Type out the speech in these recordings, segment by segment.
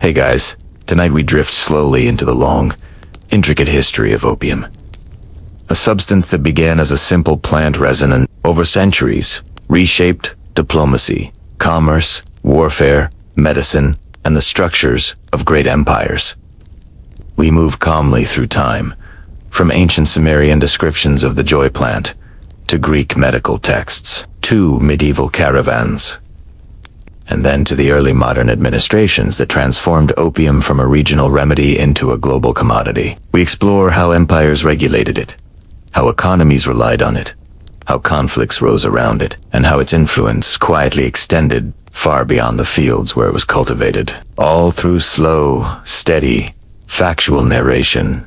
Hey guys, tonight we drift slowly into the long, intricate history of opium. A substance that began as a simple plant resin and, over centuries, reshaped diplomacy, commerce, warfare, medicine, and the structures of great empires. We move calmly through time, from ancient Sumerian descriptions of the joy plant, to Greek medical texts, to medieval caravans, and then to the early modern administrations that transformed opium from a regional remedy into a global commodity. We explore how empires regulated it, how economies relied on it, how conflicts rose around it, and how its influence quietly extended far beyond the fields where it was cultivated, all through slow, steady, factual narration,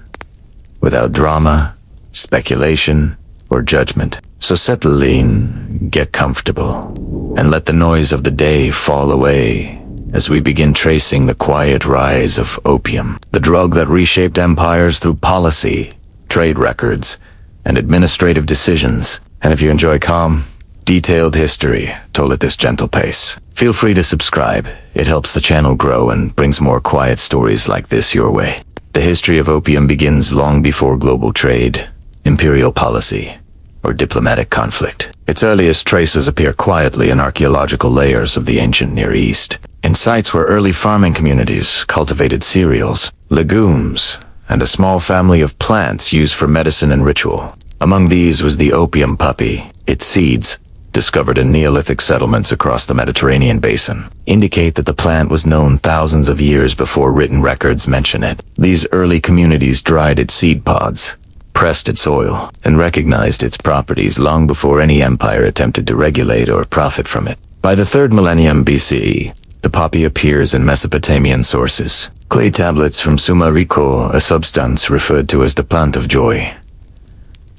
without drama, speculation, or judgment. So settle in, get comfortable, and let the noise of the day fall away as we begin tracing the quiet rise of opium, the drug that reshaped empires through policy, trade records, and administrative decisions. And if you enjoy calm, detailed history told at this gentle pace, feel free to subscribe. It helps the channel grow and brings more quiet stories like this your way. The history of opium begins long before global trade, imperial policy, or diplomatic conflict. Its earliest traces appear quietly in archaeological layers of the ancient Near East, in sites where early farming communities cultivated cereals, legumes, and a small family of plants used for medicine and ritual. Among these was the opium poppy. Its seeds, discovered in Neolithic settlements across the Mediterranean basin, indicate that the plant was known thousands of years before written records mention it. These early communities dried its seed pods, pressed its oil, and recognized its properties long before any empire attempted to regulate or profit from it. By the 3rd millennium BCE, the poppy appears in Mesopotamian sources. Clay tablets from Sumer record a substance referred to as the plant of joy.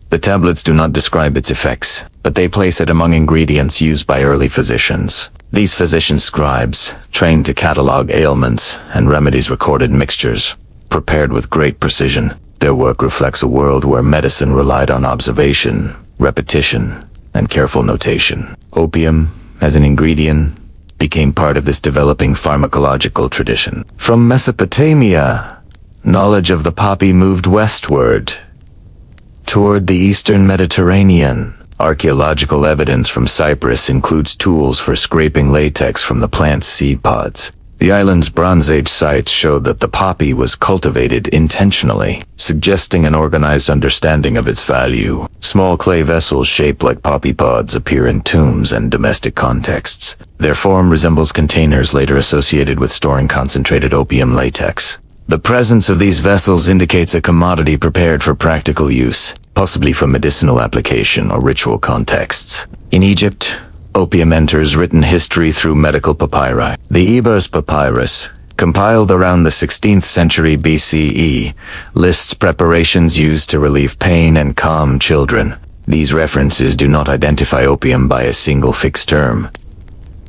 The tablets do not describe its effects, but they place it among ingredients used by early physicians. These physician scribes, trained to catalog ailments and remedies, recorded mixtures, prepared with great precision. Their work reflects a world where medicine relied on observation, repetition, and careful notation. Opium, as an ingredient, became part of this developing pharmacological tradition. From Mesopotamia, knowledge of the poppy moved westward, toward the eastern Mediterranean. Archaeological evidence from Cyprus includes tools for scraping latex from the plant's seed pods. The island's Bronze Age sites showed that the poppy was cultivated intentionally, suggesting an organized understanding of its value. Small clay vessels shaped like poppy pods appear in tombs and domestic contexts. Their form resembles containers later associated with storing concentrated opium latex. The presence of these vessels indicates a commodity prepared for practical use, possibly for medicinal application or ritual contexts. In Egypt, opium enters written history through medical papyri. The Ebers Papyrus, compiled around the 16th century BCE, lists preparations used to relieve pain and calm children. These references do not identify opium by a single fixed term,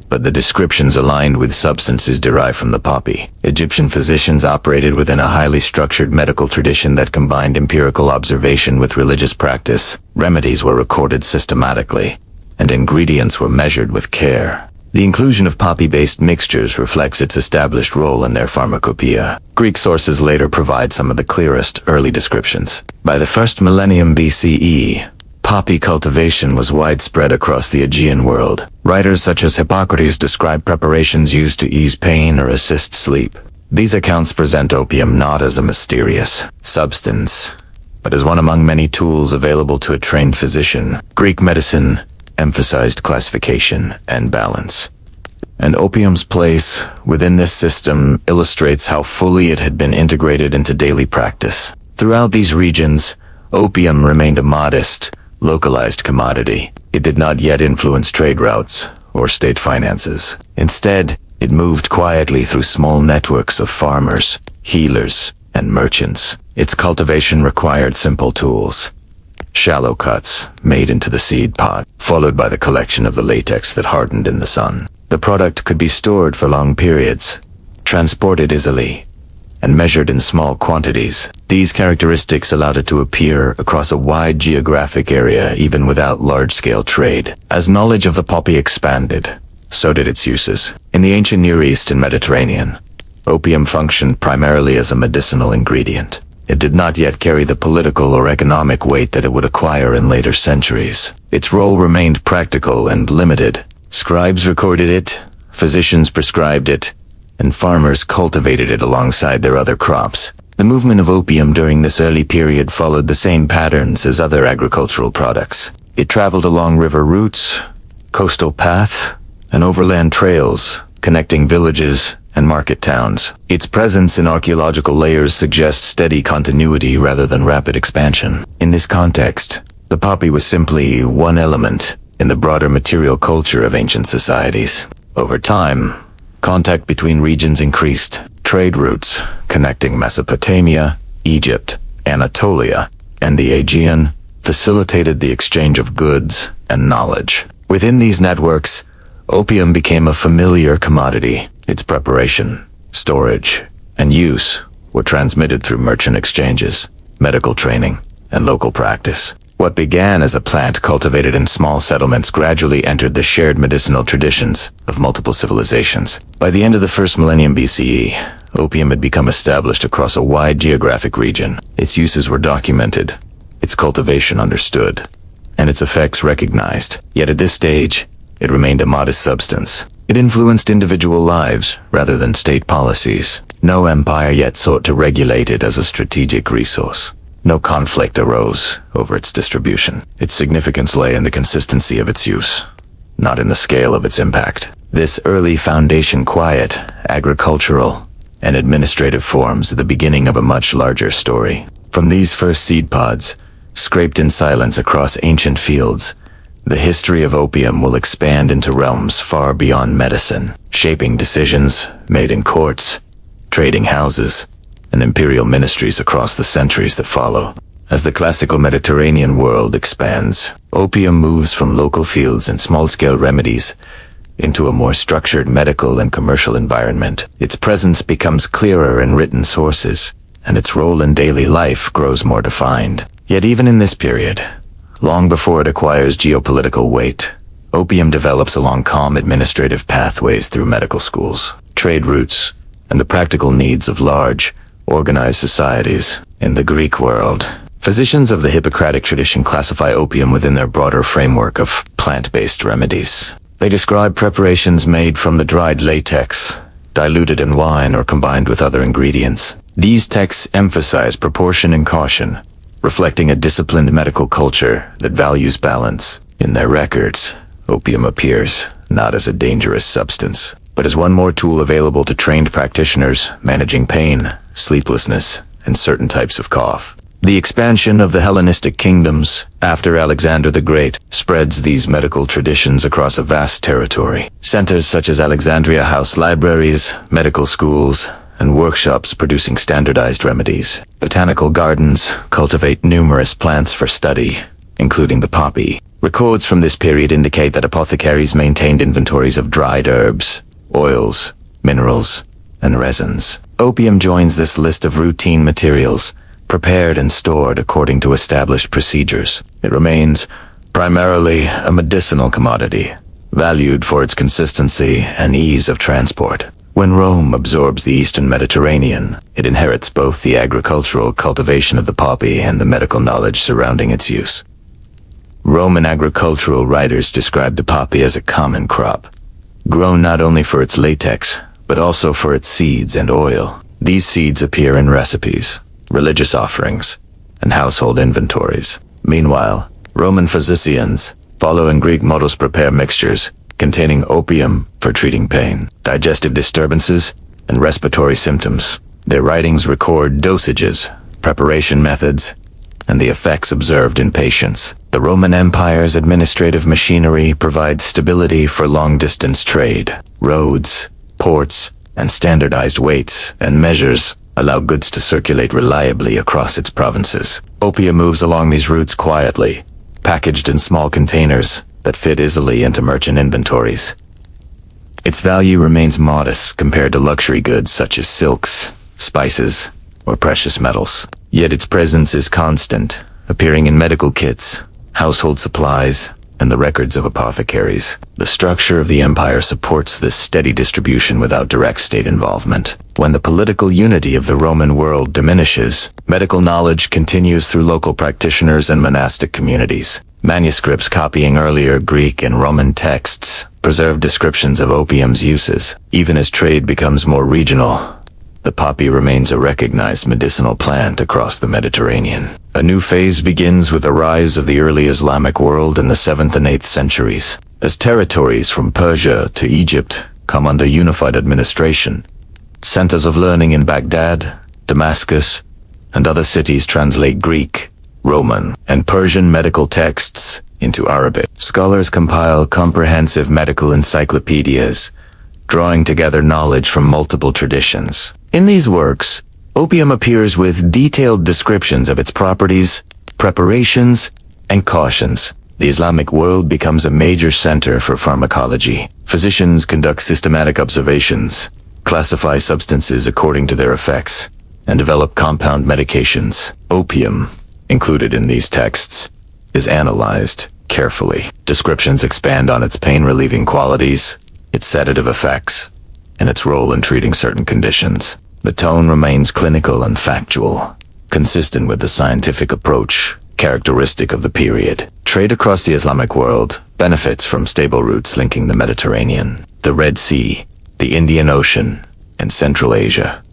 but the descriptions aligned with substances derived from the poppy. Egyptian physicians operated within a highly structured medical tradition that combined empirical observation with religious practice. Remedies were recorded systematically, and ingredients were measured with care. The inclusion of poppy-based mixtures reflects its established role in their pharmacopoeia. Greek sources later provide some of the clearest early descriptions. By the 1st millennium BCE, poppy cultivation was widespread across the Aegean world. Writers such as Hippocrates describe preparations used to ease pain or assist sleep. These accounts present opium not as a mysterious substance, but as one among many tools available to a trained physician. Greek medicine emphasized classification and balance, and opium's place within this system illustrates how fully it had been integrated into daily practice. Throughout these regions, opium remained a modest, localized commodity. It did not yet influence trade routes or state finances. Instead, it moved quietly through small networks of farmers, healers, and merchants. Its cultivation required simple tools: shallow cuts made into the seed pod, followed by the collection of the latex that hardened in the sun. The product could be stored for long periods, transported easily, and measured in small quantities. These characteristics allowed it to appear across a wide geographic area even without large-scale trade. As knowledge of the poppy expanded, so did its uses. In the ancient Near East and Mediterranean, Opium functioned primarily as a medicinal ingredient. It did not yet carry the political or economic weight that it would acquire in later centuries. Its role remained practical and limited. Scribes recorded it, physicians prescribed it, and farmers cultivated it alongside their other crops. The movement of opium during this early period followed the same patterns as other agricultural products. It traveled along river routes, coastal paths, and overland trails, connecting villages and market towns. Its presence in archaeological layers suggests steady continuity rather than rapid expansion. In this context, the poppy was simply one element in the broader material culture of ancient societies. Over time, contact between regions increased. Trade routes connecting Mesopotamia, Egypt, Anatolia, and the Aegean facilitated the exchange of goods and knowledge. Within these networks, opium became a familiar commodity. Its preparation, storage, and use were transmitted through merchant exchanges, medical training, and local practice. What began as a plant cultivated in small settlements gradually entered the shared medicinal traditions of multiple civilizations. By the end of the first millennium BCE, opium had become established across a wide geographic region. Its uses were documented, its cultivation understood, and its effects recognized. Yet at this stage, it remained a modest substance. It influenced individual lives rather than state policies. No empire yet sought to regulate it as a strategic resource. No conflict arose over its distribution. Its significance lay in the consistency of its use, not in the scale of its impact. This early foundation quiet, agricultural, and administrative forms the beginning of a much larger story. From these first seed pods, scraped in silence across ancient fields, the history of opium will expand into realms far beyond medicine, shaping decisions made in courts, trading houses, and imperial ministries across the centuries that follow. As the classical Mediterranean world expands, opium moves from local fields and small-scale remedies into a more structured medical and commercial environment. Its presence becomes clearer in written sources, and its role in daily life grows more defined. Yet even in this period, long before it acquires geopolitical weight, opium develops along calm administrative pathways through medical schools, trade routes, and the practical needs of large, organized societies. In the Greek world, physicians of the Hippocratic tradition classify opium within their broader framework of plant-based remedies. They describe preparations made from the dried latex, diluted in wine or combined with other ingredients. These texts emphasize proportion and caution, reflecting a disciplined medical culture that values balance. In their records, opium appears not as a dangerous substance, but as one more tool available to trained practitioners managing pain, sleeplessness, and certain types of cough. The expansion of the Hellenistic kingdoms after Alexander the Great spreads these medical traditions across a vast territory. Centers such as Alexandria house libraries, medical schools, and workshops producing standardized remedies. Botanical gardens cultivate numerous plants for study, including the poppy. Records from this period indicate that apothecaries maintained inventories of dried herbs, oils, minerals, and resins. Opium joins this list of routine materials, prepared and stored according to established procedures. It remains primarily a medicinal commodity, valued for its consistency and ease of transport. When Rome absorbs the Eastern Mediterranean, it inherits both the agricultural cultivation of the poppy and the medical knowledge surrounding its use. Roman agricultural writers describe the poppy as a common crop, grown not only for its latex, but also for its seeds and oil. These seeds appear in recipes, religious offerings, and household inventories. Meanwhile, Roman physicians, following Greek models, prepare mixtures containing opium for treating pain, digestive disturbances, and respiratory symptoms. Their writings record dosages, preparation methods, and the effects observed in patients. The Roman Empire's administrative machinery provides stability for long-distance trade. Roads, ports, and standardized weights and measures allow goods to circulate reliably across its provinces. Opium moves along these routes quietly, packaged in small containers that fit easily into merchant inventories. Its value remains modest compared to luxury goods such as silks, spices, or precious metals. Yet its presence is constant, appearing in medical kits, household supplies, and the records of apothecaries. The structure of the empire supports this steady distribution without direct state involvement. When the political unity of the Roman world diminishes, medical knowledge continues through local practitioners and monastic communities. Manuscripts copying earlier Greek and Roman texts preserve descriptions of opium's uses. Even as trade becomes more regional, the poppy remains a recognized medicinal plant across the Mediterranean. A new phase begins with the rise of the early Islamic world in the 7th and 8th centuries. As territories from Persia to Egypt come under unified administration, centers of learning in Baghdad, Damascus, and other cities translate Greek, Roman, and Persian medical texts into Arabic. Scholars compile comprehensive medical encyclopedias, drawing together knowledge from multiple traditions. In these works, opium appears with detailed descriptions of its properties, preparations, and cautions. The Islamic world becomes a major center for pharmacology. Physicians conduct systematic observations, classify substances according to their effects, and develop compound medications. Opium, included in these texts, is analyzed carefully. Descriptions expand on its pain-relieving qualities, its sedative effects, and its role in treating certain conditions. The tone remains clinical and factual, consistent with the scientific approach characteristic of the period. Trade across the Islamic world benefits from stable routes linking the Mediterranean, the Red Sea, the Indian Ocean, and Central Asia.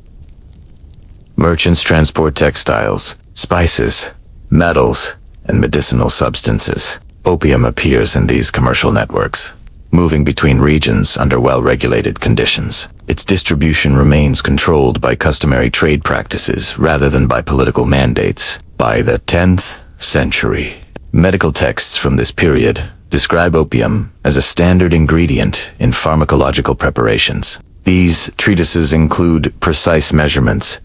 Merchants transport textiles, spices, metals, and medicinal substances. Opium appears in these commercial networks, moving between regions under well-regulated conditions. Its distribution remains controlled by customary trade practices rather than by political mandates. By the 10th century, medical texts from this period describe opium as a standard ingredient in pharmacological preparations. These treatises include precise measurements,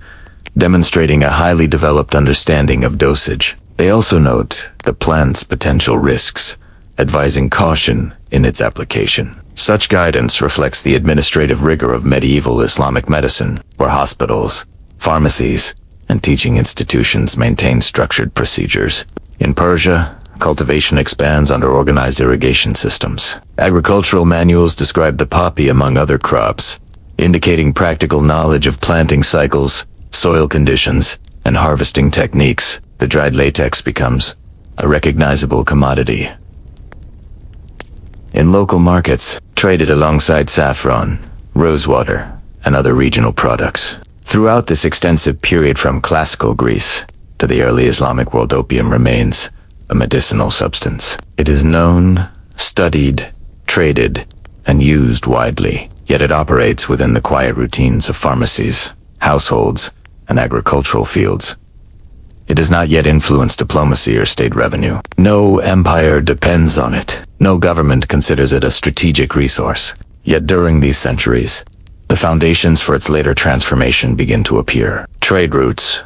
demonstrating a highly developed understanding of dosage. They also note the plant's potential risks, advising caution in its application. Such guidance reflects the administrative rigor of medieval Islamic medicine, where hospitals, pharmacies, and teaching institutions maintain structured procedures. In Persia, cultivation expands under organized irrigation systems. Agricultural manuals describe the poppy among other crops, indicating practical knowledge of planting cycles, soil conditions, and harvesting techniques. The dried latex becomes a recognizable commodity. In local markets, traded alongside saffron, rosewater, and other regional products. Throughout this extensive period from classical Greece to the early Islamic world, opium remains a medicinal substance. It is known, studied, traded, and used widely, yet it operates within the quiet routines of pharmacies, households, and agricultural fields. It does not yet influence diplomacy or state revenue. No empire depends on it. No government considers it a strategic resource. Yet during these centuries, the foundations for its later transformation begin to appear. Trade routes,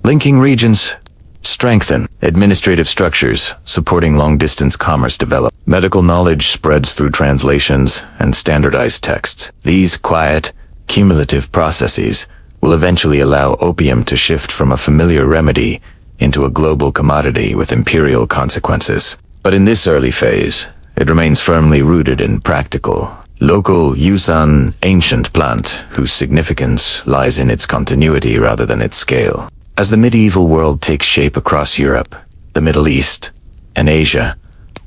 linking regions, strengthen. Administrative structures supporting long-distance commerce develop. Medical knowledge spreads through translations and standardized texts. These quiet, cumulative processes will eventually allow opium to shift from a familiar remedy into a global commodity with imperial consequences. But in this early phase, it remains firmly rooted in practical, local use, an ancient plant whose significance lies in its continuity rather than its scale. As the medieval world takes shape across Europe, the Middle East, and Asia,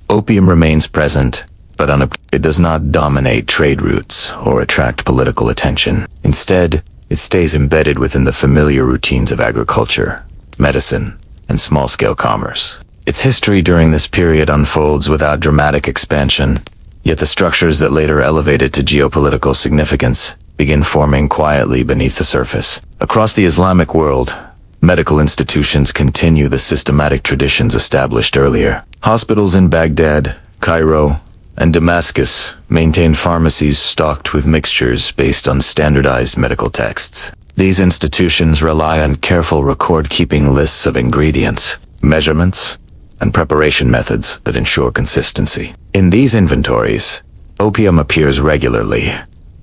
opium remains present, but it does not dominate trade routes or attract political attention. Instead, it stays embedded within the familiar routines of agriculture, medicine, and small-scale commerce. Its history during this period unfolds without dramatic expansion, yet the structures that later elevate it to geopolitical significance begin forming quietly beneath the surface. Across the Islamic world, medical institutions continue the systematic traditions established earlier. Hospitals in Baghdad, Cairo, and Damascus maintain pharmacies stocked with mixtures based on standardized medical texts. These institutions rely on careful record-keeping lists of ingredients, measurements, and preparation methods that ensure consistency. In these inventories, opium appears regularly,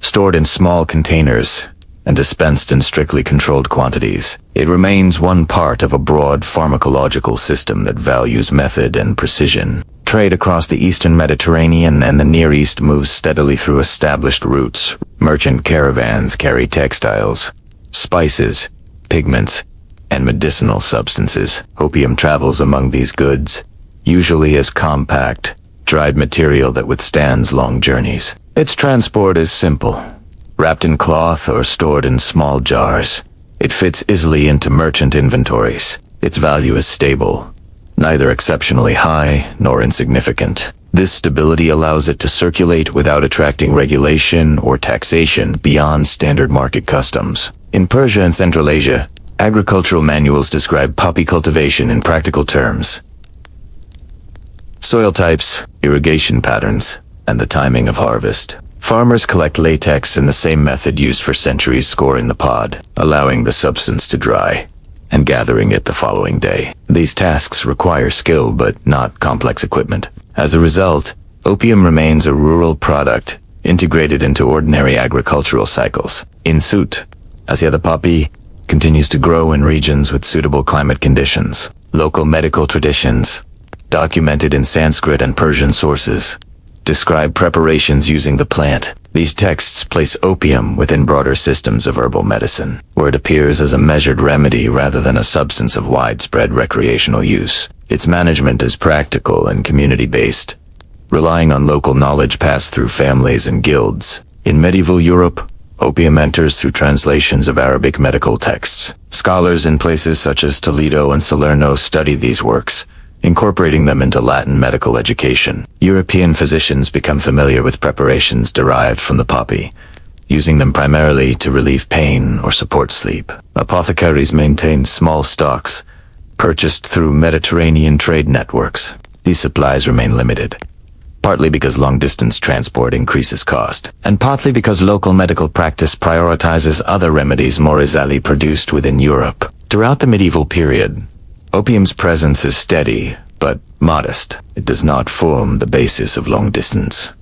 stored in small containers and dispensed in strictly controlled quantities. It remains one part of a broad pharmacological system that values method and precision. trade across the eastern Mediterranean and the Near East moves steadily through established routes. Merchant caravans carry textiles, spices, pigments, and medicinal substances. Opium travels among these goods, usually as compact, dried material that withstands long journeys. Its transport is simple. Wrapped in cloth or stored in small jars, it fits easily into merchant inventories. Its value is stable, neither exceptionally high nor insignificant. This stability allows it to circulate without attracting regulation or taxation beyond standard market customs. In Persia and Central Asia, agricultural manuals describe poppy cultivation in practical terms. Soil types, irrigation patterns, and the timing of harvest. Farmers collect latex in the same method used for centuries, scoring the pod, allowing the substance to dry, and gathering it the following day. These tasks require skill but not complex equipment. As a result, opium remains a rural product integrated into ordinary agricultural cycles. In Sut, Asia, the poppy continues to grow in regions with suitable climate conditions. Local medical traditions, documented in Sanskrit and Persian sources, describe preparations using the plant. These texts place opium within broader systems of herbal medicine, where it appears as a measured remedy rather than a substance of widespread recreational use. Its management is practical and community-based, relying on local knowledge passed through families and guilds. In medieval Europe, opium enters through translations of Arabic medical texts. Scholars in places such as Toledo and Salerno study these works, incorporating them into Latin medical education. European physicians become familiar with preparations derived from the poppy, using them primarily to relieve pain or support sleep. Apothecaries maintain small stocks, purchased through Mediterranean trade networks. These supplies remain limited, partly because long-distance transport increases cost, and partly because local medical practice prioritizes other remedies more easily produced within Europe. Throughout the medieval period, opium's presence is steady, but modest. It does not form the basis of long distance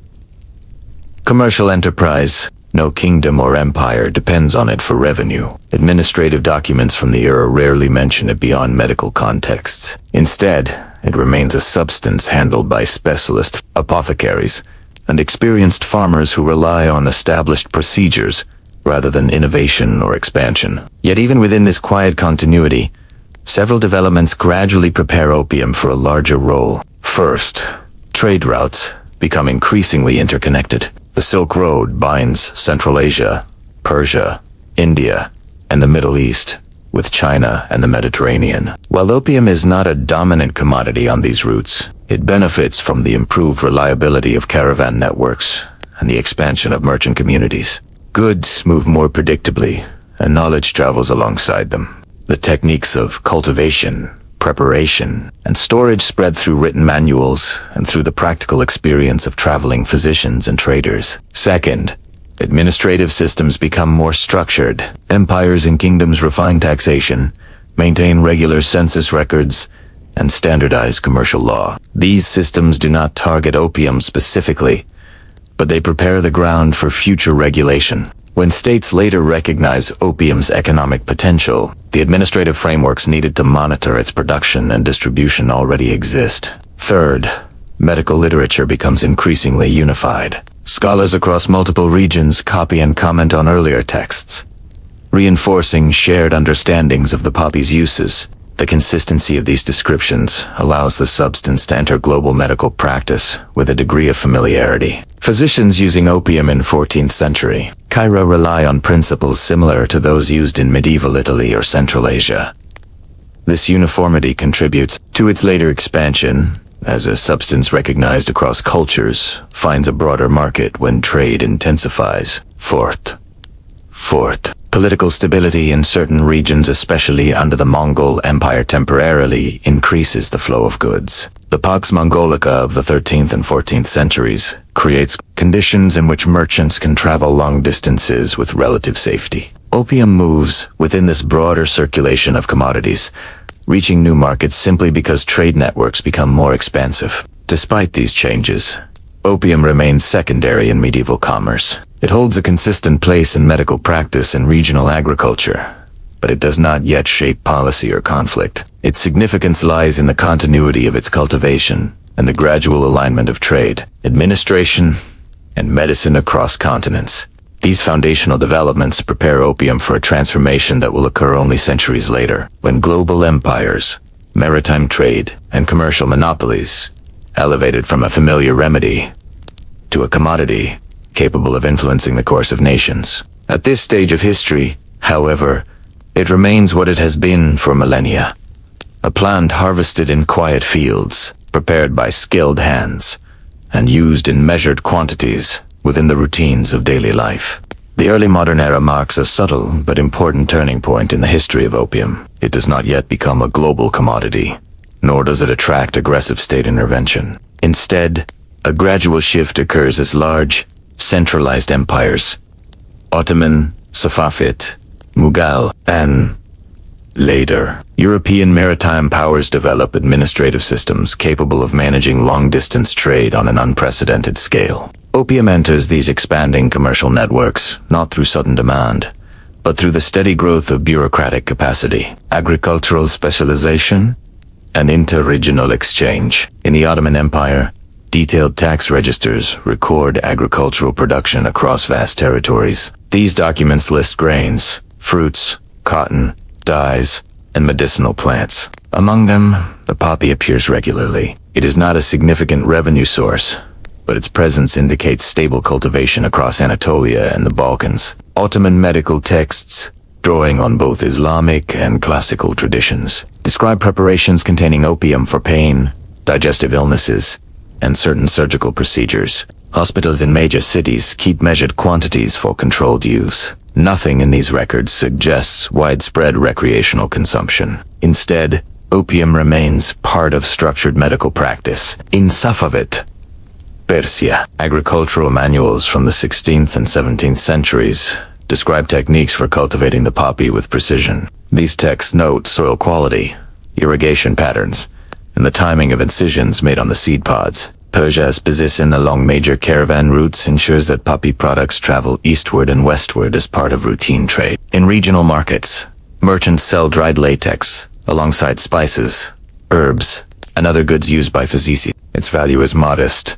commercial enterprise. No kingdom or empire depends on it for revenue. Administrative documents from the era rarely mention it beyond medical contexts. Instead, it remains a substance handled by specialist apothecaries and experienced farmers who rely on established procedures rather than innovation or expansion. Yet even within this quiet continuity, several developments gradually prepare opium for a larger role. First, trade routes become increasingly interconnected. The Silk Road binds Central Asia, Persia, India, and the Middle East with China and the Mediterranean. While opium is not a dominant commodity on these routes, it benefits from the improved reliability of caravan networks and the expansion of merchant communities. Goods move more predictably, and knowledge travels alongside them. The techniques of cultivation, preparation, and storage spread through written manuals and through the practical experience of traveling physicians and traders. Second, administrative systems become more structured. Empires and kingdoms refine taxation, maintain regular census records, and standardize commercial law. These systems do not target opium specifically, but they prepare the ground for future regulation. When states later recognize opium's economic potential, the administrative frameworks needed to monitor its production and distribution already exist. Third, medical literature becomes increasingly unified. Scholars across multiple regions copy and comment on earlier texts, reinforcing shared understandings of the poppy's uses. The consistency of these descriptions allows the substance to enter global medical practice with a degree of familiarity. Physicians using opium in 14th century Cairo rely on principles similar to those used in medieval Italy or Central Asia. This uniformity contributes to its later expansion, as a substance recognized across cultures finds a broader market when trade intensifies. Fourth, political stability in certain regions, especially under the Mongol Empire, temporarily increases the flow of goods. The Pax Mongolica of the 13th and 14th centuries creates conditions in which merchants can travel long distances with relative safety. Opium moves within this broader circulation of commodities, reaching new markets simply because trade networks become more expansive. Despite these changes, opium remains secondary in medieval commerce. It holds a consistent place in medical practice and regional agriculture, but it does not yet shape policy or conflict. Its significance lies in the continuity of its cultivation, and the gradual alignment of trade, administration, and medicine across continents. These foundational developments prepare opium for a transformation that will occur only centuries later, when global empires, maritime trade, and commercial monopolies elevated from a familiar remedy to a commodity capable of influencing the course of nations. At this stage of history, however, it remains what it has been for millennia. A plant harvested in quiet fields, prepared by skilled hands, and used in measured quantities within the routines of daily life. The early modern era marks a subtle but important turning point in the history of opium. It does not yet become a global commodity, nor does it attract aggressive state intervention. Instead, a gradual shift occurs as large, centralized empires, Ottoman, Safavid, Mughal, and later, European maritime powers develop administrative systems capable of managing long-distance trade on an unprecedented scale. Opium enters these expanding commercial networks not through sudden demand, but through the steady growth of bureaucratic capacity, agricultural specialization, and interregional exchange. In the Ottoman Empire, detailed tax registers record agricultural production across vast territories. These documents list grains, fruits, cotton, dyes, and medicinal plants. Among them, the poppy appears regularly. It is not a significant revenue source, but its presence indicates stable cultivation across Anatolia and the Balkans. Ottoman medical texts, drawing on both Islamic and classical traditions, describe preparations containing opium for pain, digestive illnesses, and certain surgical procedures. Hospitals in major cities keep measured quantities for controlled use. Nothing in these records suggests widespread recreational consumption. Instead, opium remains part of structured medical practice. In Safavid, Persia, agricultural manuals from the 16th and 17th centuries describe techniques for cultivating the poppy with precision. These texts note soil quality, irrigation patterns, and the timing of incisions made on the seed pods. Persia's position along major caravan routes ensures that poppy products travel eastward and westward as part of routine trade. In regional markets, merchants sell dried latex alongside spices, herbs, and other goods used by physicians. Its value is modest,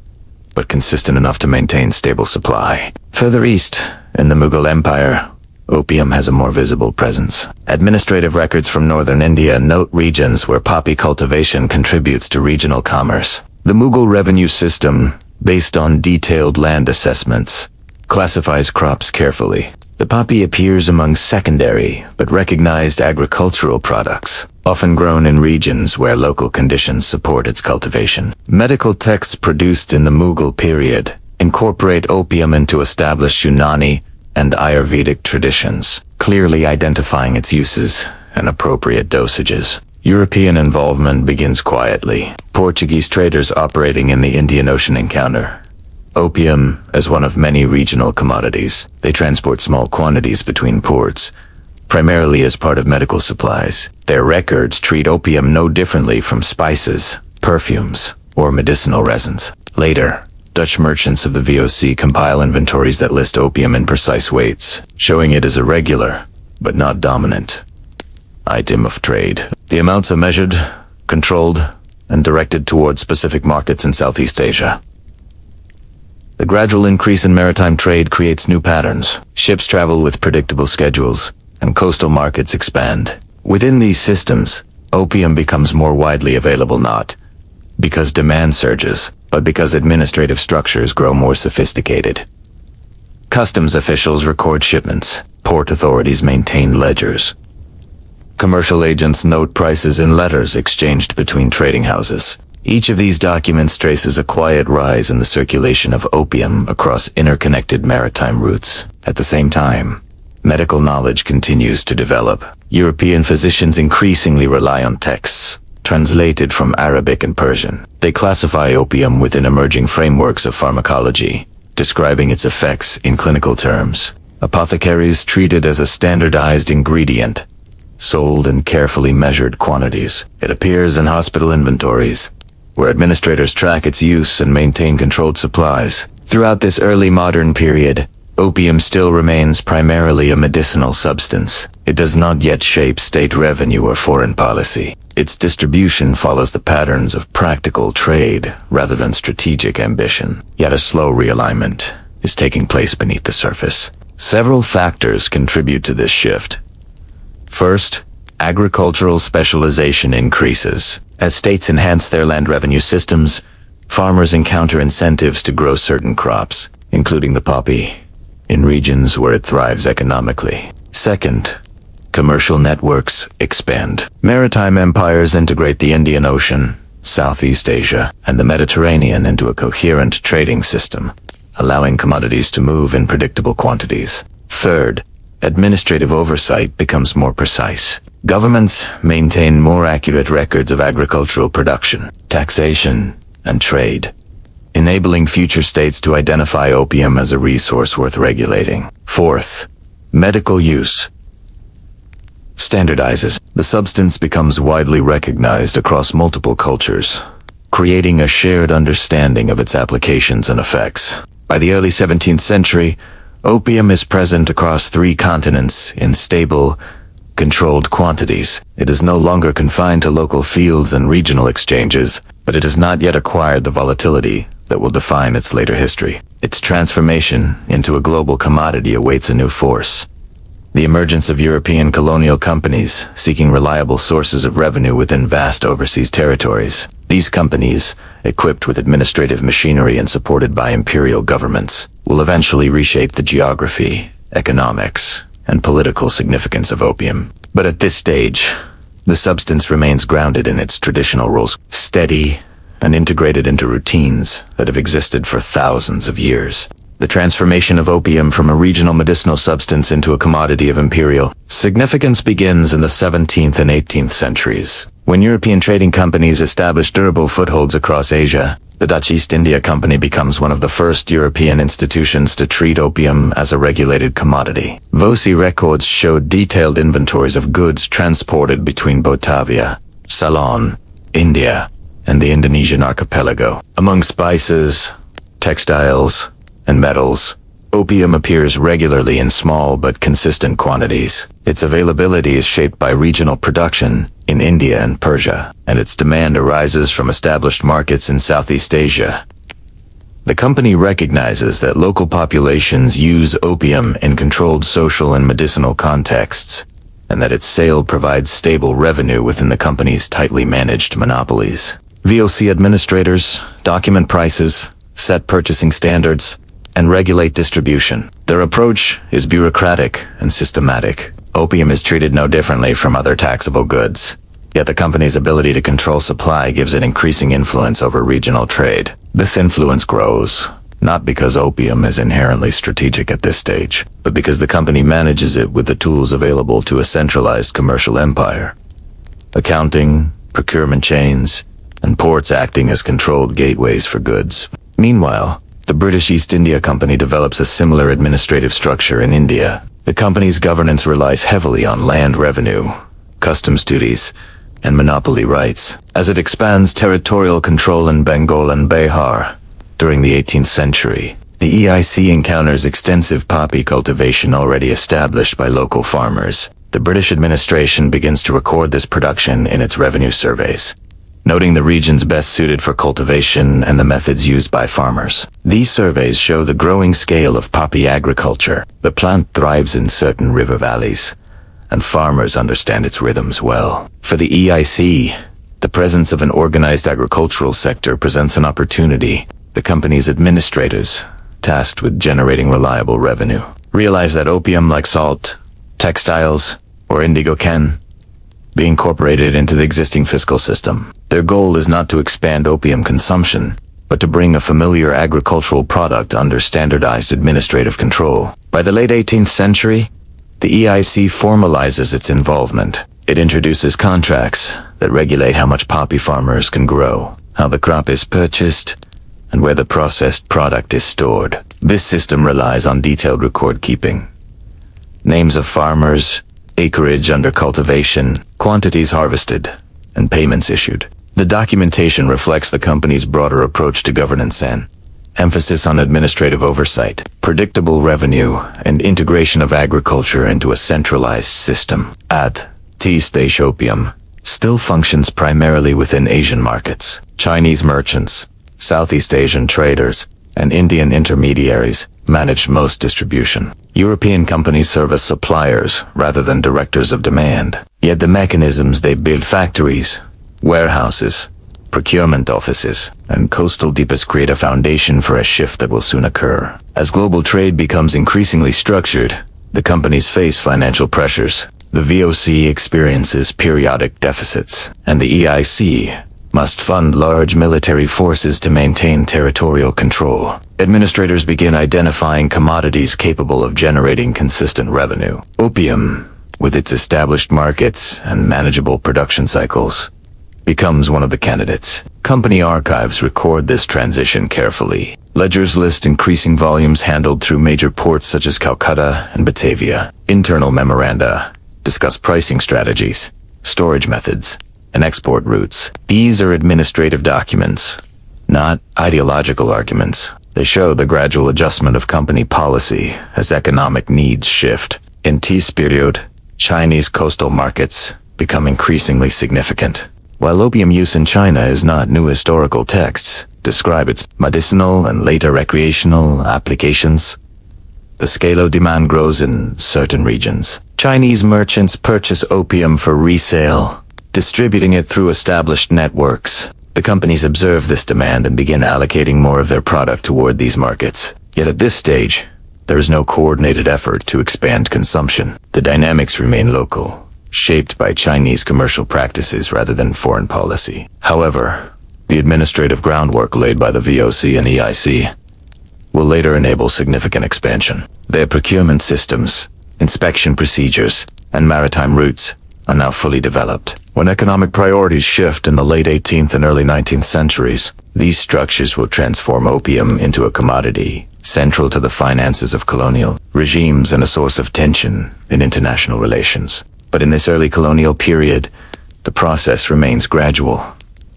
but consistent enough to maintain stable supply. Further east, in the Mughal Empire, opium has a more visible presence. Administrative records from northern India note regions where poppy cultivation contributes to regional commerce. The Mughal revenue system, based on detailed land assessments, classifies crops carefully. The poppy appears among secondary but recognized agricultural products, often grown in regions where local conditions support its cultivation. Medical texts produced in the Mughal period incorporate opium into established Unani and Ayurvedic traditions, clearly identifying its uses and appropriate dosages. European involvement begins quietly. Portuguese traders operating in the Indian Ocean encounter opium as one of many regional commodities. They transport small quantities between ports, primarily as part of medical supplies. Their records treat opium no differently from spices, perfumes, or medicinal resins. Later, Dutch merchants of the VOC compile inventories that list opium in precise weights, showing it as a regular, but not dominant, item of trade. The amounts are measured, controlled, and directed toward specific markets in Southeast Asia. The gradual increase in maritime trade creates new patterns. Ships travel with predictable schedules, and coastal markets expand. Within these systems, opium becomes more widely available not because demand surges, but because administrative structures grow more sophisticated. Customs officials record shipments. Port authorities maintain ledgers. Commercial agents note prices in letters exchanged between trading houses. Each of these documents traces a quiet rise in the circulation of opium across interconnected maritime routes. At the same time, medical knowledge continues to develop. European physicians increasingly rely on texts, translated from Arabic and Persian. They classify opium within emerging frameworks of pharmacology, describing its effects in clinical terms. Apothecaries treat it as a standardized ingredient, sold in carefully measured quantities. It appears in hospital inventories, where administrators track its use and maintain controlled supplies. Throughout this early modern period, opium still remains primarily a medicinal substance. It does not yet shape state revenue or foreign policy. Its distribution follows the patterns of practical trade rather than strategic ambition. Yet a slow realignment is taking place beneath the surface. Several factors contribute to this shift. First, agricultural specialization increases. As states enhance their land revenue systems, farmers encounter incentives to grow certain crops, including the poppy, in regions where it thrives economically. Second, commercial networks expand. Maritime empires integrate the Indian Ocean, Southeast Asia, and the Mediterranean into a coherent trading system, allowing commodities to move in predictable quantities. Third, administrative oversight becomes more precise. Governments maintain more accurate records of agricultural production, taxation, and trade, enabling future states to identify opium as a resource worth regulating. Fourth, medical use standardizes. The substance becomes widely recognized across multiple cultures, creating a shared understanding of its applications and effects. By the early 17th century, opium is present across 3 continents in stable, controlled quantities. It is no longer confined to local fields and regional exchanges, but it has not yet acquired the volatility that will define its later history. Its transformation into a global commodity awaits a new force. The emergence of European colonial companies seeking reliable sources of revenue within vast overseas territories. These companies, equipped with administrative machinery and supported by imperial governments, will eventually reshape the geography, economics, and political significance of opium. But at this stage, the substance remains grounded in its traditional rules, steady and integrated into routines that have existed for thousands of years. The transformation of opium from a regional medicinal substance into a commodity of imperial significance begins in the 17th and 18th centuries. When European trading companies established durable footholds across Asia, the Dutch East India Company becomes one of the first European institutions to treat opium as a regulated commodity. Vosi records showed detailed inventories of goods transported between Batavia, Ceylon, India, and the Indonesian archipelago. Among spices, textiles, and metals, opium appears regularly in small but consistent quantities. Its availability is shaped by regional production in India and Persia, and its demand arises from established markets in Southeast Asia. The company recognizes that local populations use opium in controlled social and medicinal contexts, and that its sale provides stable revenue within the company's tightly managed monopolies. VOC administrators document prices, set purchasing standards, and regulate distribution. Their approach is bureaucratic and systematic. Opium is treated no differently from other taxable goods, yet the company's ability to control supply gives it increasing influence over regional trade. This influence grows, not because opium is inherently strategic at this stage, but because the company manages it with the tools available to a centralized commercial empire. Accounting, procurement chains, and ports acting as controlled gateways for goods. Meanwhile, the British East India Company develops a similar administrative structure in India. The company's governance relies heavily on land revenue, customs duties, and monopoly rights. As it expands territorial control in Bengal and Bihar during the 18th century, the EIC encounters extensive poppy cultivation already established by local farmers. The British administration begins to record this production in its revenue surveys, noting the regions best suited for cultivation and the methods used by farmers. These surveys show the growing scale of poppy agriculture. The plant thrives in certain river valleys, and farmers understand its rhythms well. For the EIC, the presence of an organized agricultural sector presents an opportunity. The company's administrators, tasked with generating reliable revenue, realize that opium, like salt, textiles, or indigo, can be incorporated into the existing fiscal system. Their goal is not to expand opium consumption, but to bring a familiar agricultural product under standardized administrative control. By the late 18th century, the EIC formalizes its involvement. It introduces contracts that regulate how much poppy farmers can grow, how the crop is purchased, and where the processed product is stored. This system relies on detailed record keeping. Names of farmers, acreage under cultivation, quantities harvested, and payments issued. The documentation reflects the company's broader approach to governance and emphasis on administrative oversight, predictable revenue, and integration of agriculture into a centralized system. At T-Stage Opium, still functions primarily within Asian markets. Chinese merchants, Southeast Asian traders, and Indian intermediaries managed most distribution. European companies serve as suppliers rather than directors of demand. Yet the mechanisms they build, factories, warehouses, procurement offices, and coastal depots, create a foundation for a shift that will soon occur. As global trade becomes increasingly structured, the companies face financial pressures. The VOC experiences periodic deficits, and the EIC must fund large military forces to maintain territorial control. Administrators begin identifying commodities capable of generating consistent revenue. Opium, with its established markets and manageable production cycles, becomes one of the candidates. Company archives record this transition carefully. Ledgers list increasing volumes handled through major ports such as Calcutta and Batavia. Internal memoranda discuss pricing strategies, storage methods, and export routes. These are administrative documents, not ideological arguments. They show the gradual adjustment of company policy as economic needs shift. In this period, Chinese coastal markets become increasingly significant. While opium use in China is not new, historical texts describe its medicinal and later recreational applications. The scale of demand grows in certain regions. Chinese merchants purchase opium for resale, distributing it through established networks. The companies observe this demand and begin allocating more of their product toward these markets. Yet at this stage, there is no coordinated effort to expand consumption. The dynamics remain local, shaped by Chinese commercial practices rather than foreign policy. However, the administrative groundwork laid by the VOC and EIC will later enable significant expansion. Their procurement systems, inspection procedures, and maritime routes are now fully developed. When economic priorities shift in the late 18th and early 19th centuries, these structures will transform opium into a commodity, central to the finances of colonial regimes and a source of tension in international relations. But in this early colonial period, the process remains gradual,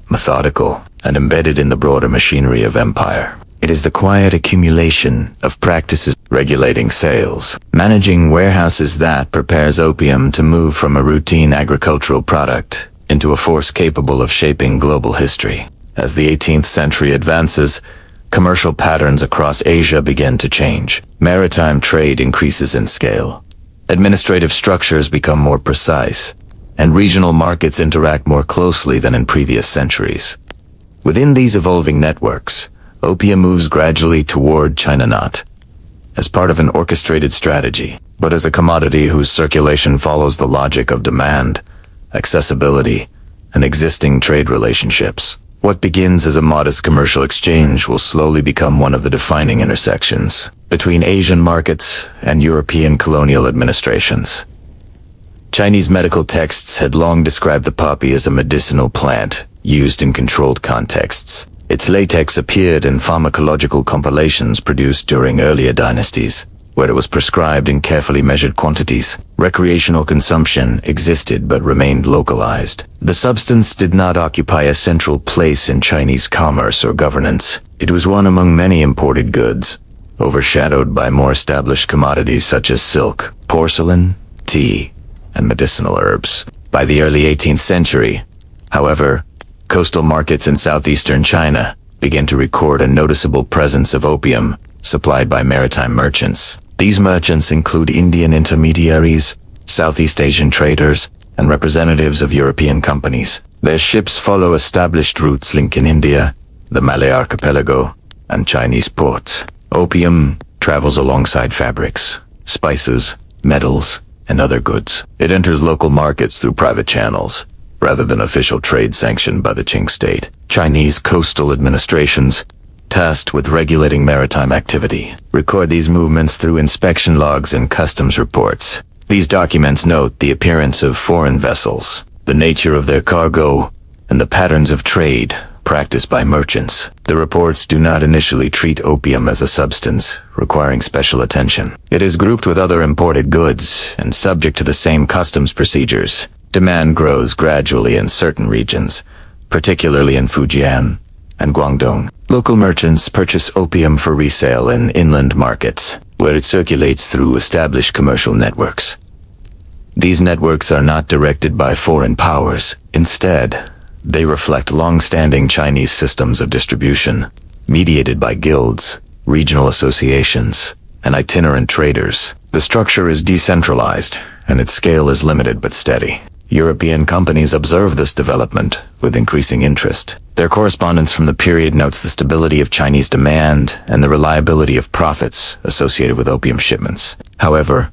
methodical, and embedded in the broader machinery of empire. It is the quiet accumulation of practices regulating sales, managing warehouses that prepares opium to move from a routine agricultural product into a force capable of shaping global history. As the 18th century advances, commercial patterns across Asia begin to change. Maritime trade increases in scale. Administrative structures become more precise, and regional markets interact more closely than in previous centuries. Within these evolving networks, opium moves gradually toward China, not as part of an orchestrated strategy, but as a commodity whose circulation follows the logic of demand, accessibility, and existing trade relationships. What begins as a modest commercial exchange will slowly become one of the defining intersections between Asian markets and European colonial administrations. Chinese medical texts had long described the poppy as a medicinal plant used in controlled contexts. Its latex appeared in pharmacological compilations produced during earlier dynasties, where it was prescribed in carefully measured quantities. Recreational consumption existed but remained localized. The substance did not occupy a central place in Chinese commerce or governance. It was one among many imported goods, overshadowed by more established commodities such as silk, porcelain, tea, and medicinal herbs. By the early 18th century, however, coastal markets in southeastern China began to record a noticeable presence of opium supplied by maritime merchants. These merchants include Indian intermediaries, Southeast Asian traders, and representatives of European companies. Their ships follow established routes linking India, the Malay Archipelago, and Chinese ports. Opium travels alongside fabrics, spices, metals, and other goods. It enters local markets through private channels, rather than official trade sanctioned by the Qing state. Chinese coastal administrations, tasked with regulating maritime activity, record these movements through inspection logs and customs reports. These documents note the appearance of foreign vessels, the nature of their cargo, and the patterns of trade practiced by merchants. The reports do not initially treat opium as a substance requiring special attention. It is grouped with other imported goods and subject to the same customs procedures. Demand grows gradually in certain regions, particularly in Fujian and Guangdong. Local merchants purchase opium for resale in inland markets, where it circulates through established commercial networks. These networks are not directed by foreign powers. Instead, they reflect long-standing Chinese systems of distribution, mediated by guilds, regional associations, and itinerant traders. The structure is decentralized, and its scale is limited but steady. European companies observe this development with increasing interest. Their correspondence from the period notes the stability of Chinese demand and the reliability of profits associated with opium shipments. However,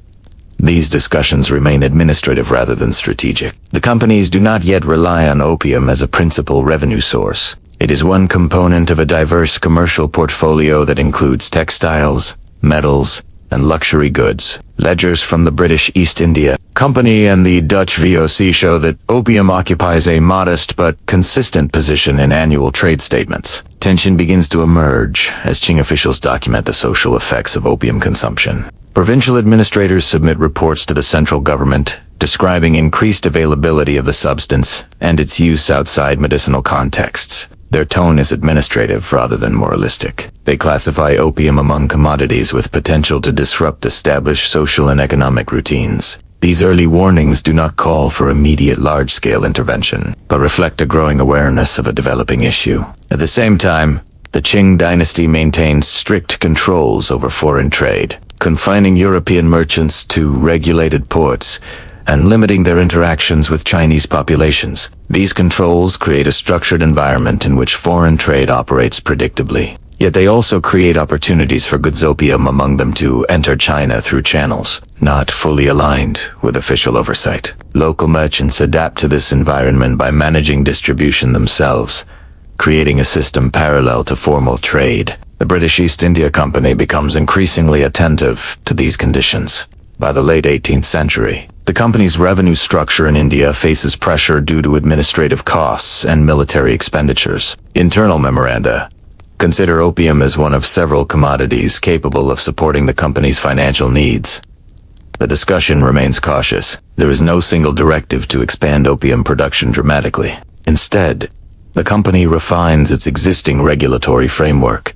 these discussions remain administrative rather than strategic. The companies do not yet rely on opium as a principal revenue source. It is one component of a diverse commercial portfolio that includes textiles, metals, and luxury goods. Ledgers from the British East India Company and the Dutch VOC show that opium occupies a modest but consistent position in annual trade statements. Tension begins to emerge as Qing officials document the social effects of opium consumption. Provincial administrators submit reports to the central government describing increased availability of the substance and its use outside medicinal contexts. Their tone is administrative rather than moralistic. They classify opium among commodities with potential to disrupt established social and economic routines. These early warnings do not call for immediate large-scale intervention, but reflect a growing awareness of a developing issue. At the same time, the Qing dynasty maintains strict controls over foreign trade, confining European merchants to regulated ports and limiting their interactions with Chinese populations. These controls create a structured environment in which foreign trade operates predictably. Yet they also create opportunities for goods opium among them to enter China through channels not fully aligned with official oversight. Local merchants adapt to this environment by managing distribution themselves, creating a system parallel to formal trade. The British East India Company becomes increasingly attentive to these conditions. By the late 18th century, the company's revenue structure in India faces pressure due to administrative costs and military expenditures. Internal memoranda consider opium as one of several commodities capable of supporting the company's financial needs. The discussion remains cautious. There is no single directive to expand opium production dramatically. Instead, the company refines its existing regulatory framework,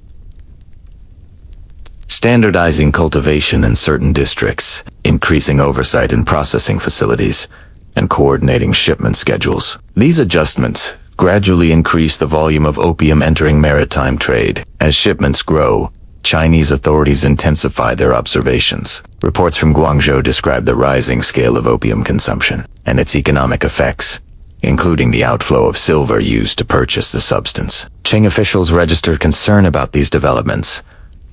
standardizing cultivation in certain districts, increasing oversight in processing facilities, and coordinating shipment schedules. These adjustments gradually increase the volume of opium entering maritime trade. As shipments grow, Chinese authorities intensify their observations. Reports from Guangzhou describe the rising scale of opium consumption and its economic effects, including the outflow of silver used to purchase the substance. Qing officials registered concern about these developments,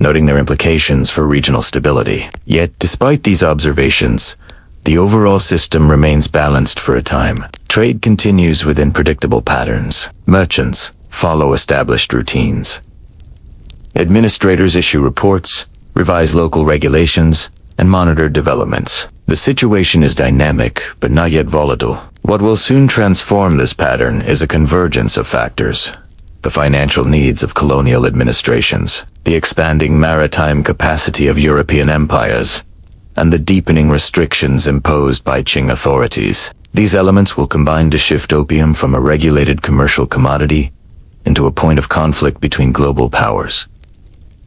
noting their implications for regional stability. Yet, despite these observations, the overall system remains balanced for a time. Trade continues within predictable patterns. Merchants follow established routines. Administrators issue reports, revise local regulations, and monitor developments. The situation is dynamic, but not yet volatile. What will soon transform this pattern is a convergence of factors: the financial needs of colonial administrations, the expanding maritime capacity of European empires, and the deepening restrictions imposed by Qing authorities. These elements will combine to shift opium from a regulated commercial commodity into a point of conflict between global powers.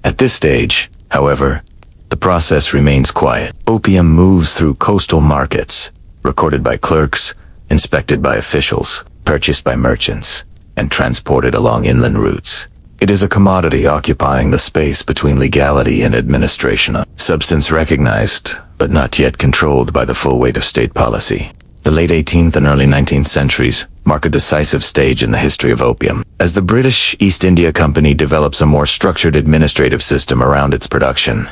At this stage, however, the process remains quiet. Opium moves through coastal markets, recorded by clerks, inspected by officials, purchased by merchants, and transported along inland routes. It is a commodity occupying the space between legality and administration, a substance recognized but not yet controlled by the full weight of state policy. The late 18th and early 19th centuries mark a decisive stage in the history of opium, as the British East India Company develops a more structured administrative system around its production.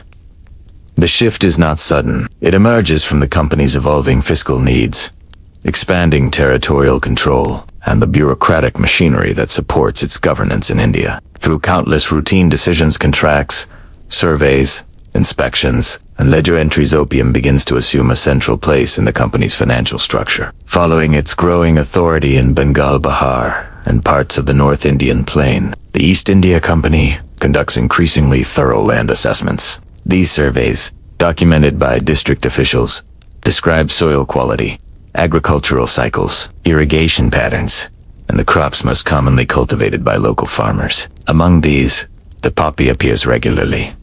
The shift is not sudden. It emerges from the company's evolving fiscal needs, expanding territorial control, and the bureaucratic machinery that supports its governance in India. Through countless routine decisions, contracts, surveys, inspections, and ledger entries, opium begins to assume a central place in the company's financial structure. Following its growing authority in Bengal, Bihar, and parts of the North Indian Plain, the East India Company conducts increasingly thorough land assessments. These surveys, documented by district officials, describe soil quality, agricultural cycles, irrigation patterns, and the crops most commonly cultivated by local farmers. Among these, the poppy appears regularly,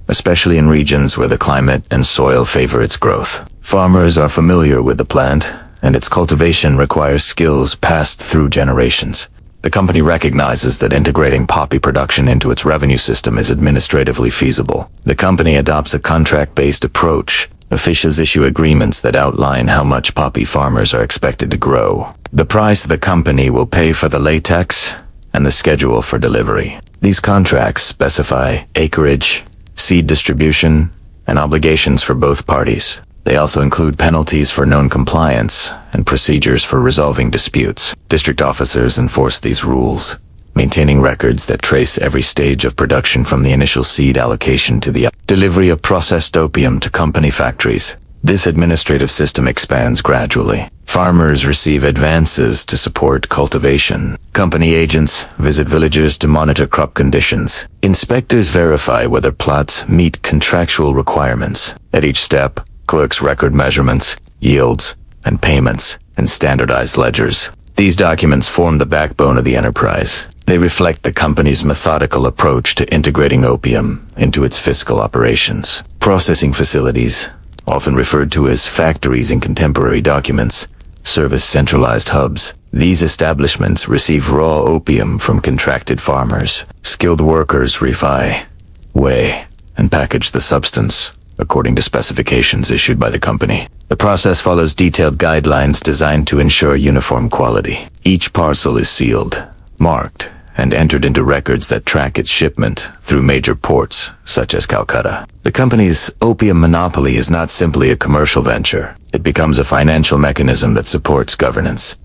especially in regions where the climate and soil favor its growth. Farmers are familiar with the plant, and its cultivation requires skills passed through generations. The company recognizes that integrating poppy production into its revenue system is administratively feasible. The company adopts a contract-based approach. Officials issue agreements that outline how much poppy farmers are expected to grow, the price the company will pay for the latex, and the schedule for delivery. These contracts specify acreage, seed distribution, and obligations for both parties. They also include penalties for non-compliance and procedures for resolving disputes. District officers enforce these rules, maintaining records that trace every stage of production from the initial seed allocation to the delivery of processed opium to company factories. This administrative system expands gradually. Farmers receive advances to support cultivation. Company agents visit villages to monitor crop conditions. Inspectors verify whether plots meet contractual requirements. At each step, clerks record measurements, yields, and payments in standardized ledgers. These documents form the backbone of the enterprise. They reflect the company's methodical approach to integrating opium into its fiscal operations. Processing facilities, often referred to as factories in contemporary documents, serve as centralized hubs. These establishments receive raw opium from contracted farmers. Skilled workers refine, weigh, and package the substance according to specifications issued by the company. The process follows detailed guidelines designed to ensure uniform quality. Each parcel is sealed, marked, and entered into records that track its shipment through major ports, such as Calcutta. The company's opium monopoly is not simply a commercial venture. It becomes a financial mechanism that supports governance.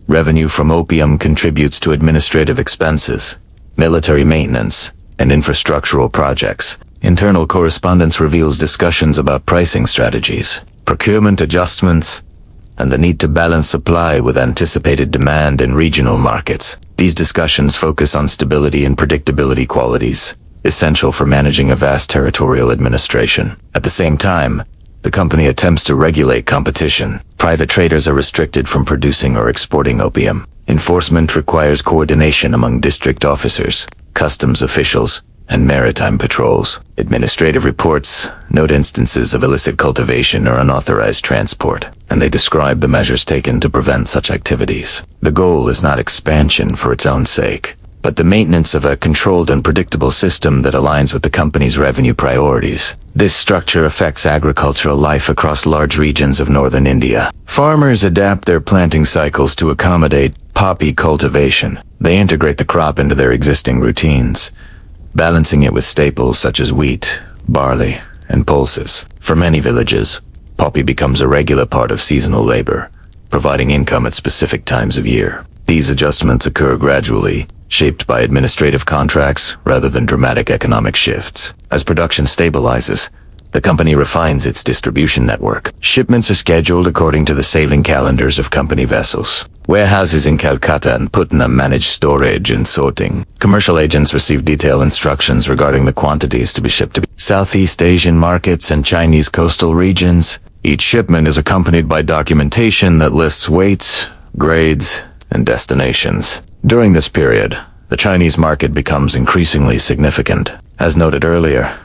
Revenue from opium contributes to administrative expenses, military maintenance, and infrastructural projects. Internal correspondence reveals discussions about pricing strategies, procurement adjustments, and the need to balance supply with anticipated demand in regional markets. These discussions focus on stability and predictability qualities, essential for managing a vast territorial administration. At the same time, the company attempts to regulate competition. Private traders are restricted from producing or exporting opium. Enforcement requires coordination among district officers, customs officials, and maritime patrols. Administrative reports note instances of illicit cultivation or unauthorized transport, and they describe the measures taken to prevent such activities. The goal is not expansion for its own sake, but the maintenance of a controlled and predictable system that aligns with the company's revenue priorities. This structure affects agricultural life across large regions of northern India. Farmers adapt their planting cycles to accommodate poppy cultivation. They integrate the crop into their existing routines, balancing it with staples such as wheat, barley, and pulses. For many villages, poppy becomes a regular part of seasonal labor, providing income at specific times of year. These adjustments occur gradually, shaped by administrative contracts rather than dramatic economic shifts. As production stabilizes, the company refines its distribution network. Shipments are scheduled according to the sailing calendars of company vessels. Warehouses in Calcutta and Putna manage storage and sorting. Commercial agents receive detailed instructions regarding the quantities to be shipped to Southeast Asian markets and Chinese coastal regions. Each shipment is accompanied by documentation that lists weights, grades, and destinations. During this period, the Chinese market becomes increasingly significant. As noted earlier,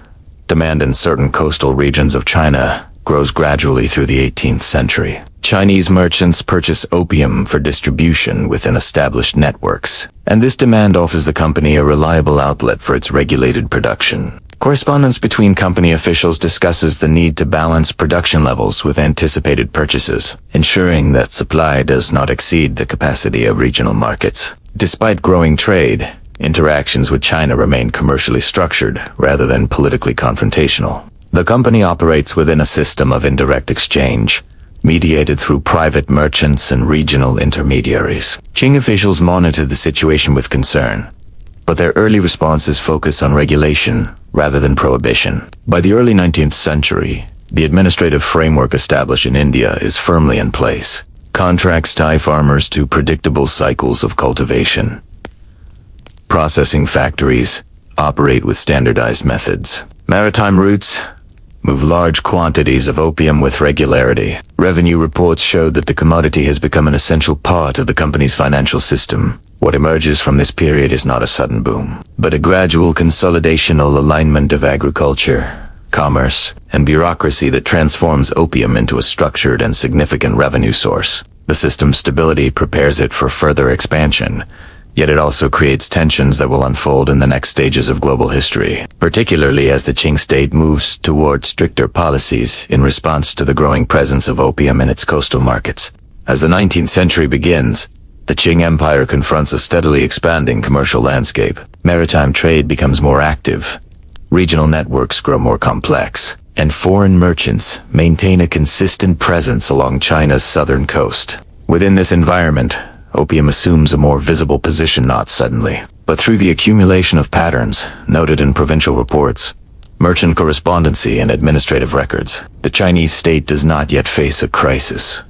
demand in certain coastal regions of China grows gradually through the 18th century. Chinese merchants purchase opium for distribution within established networks, and this demand offers the company a reliable outlet for its regulated production. Correspondence between company officials discusses the need to balance production levels with anticipated purchases, ensuring that supply does not exceed the capacity of regional markets. Despite growing trade, interactions with China remain commercially structured rather than politically confrontational. The company operates within a system of indirect exchange, mediated through private merchants and regional intermediaries. Qing officials monitor the situation with concern, but their early responses focus on regulation rather than prohibition. By the early 19th century, the administrative framework established in India is firmly in place. Contracts tie farmers to predictable cycles of cultivation. Processing factories operate with standardized methods. Maritime routes move large quantities of opium with regularity. Revenue reports showed that the commodity has become an essential part of the company's financial system. What emerges from this period is not a sudden boom, but a gradual consolidational alignment of agriculture, commerce, and bureaucracy that transforms opium into a structured and significant revenue source. The system's stability prepares it for further expansion, yet it also creates tensions that will unfold in the next stages of global history, particularly as the Qing state moves toward stricter policies in response to the growing presence of opium in its coastal markets. As the 19th century begins, the Qing Empire confronts a steadily expanding commercial landscape. Maritime trade becomes more active, regional networks grow more complex, and foreign merchants maintain a consistent presence along China's southern coast. Within this environment, opium assumes a more visible position not suddenly, but through the accumulation of patterns noted in provincial reports, merchant correspondency, and administrative records. The Chinese state does not yet face a crisis,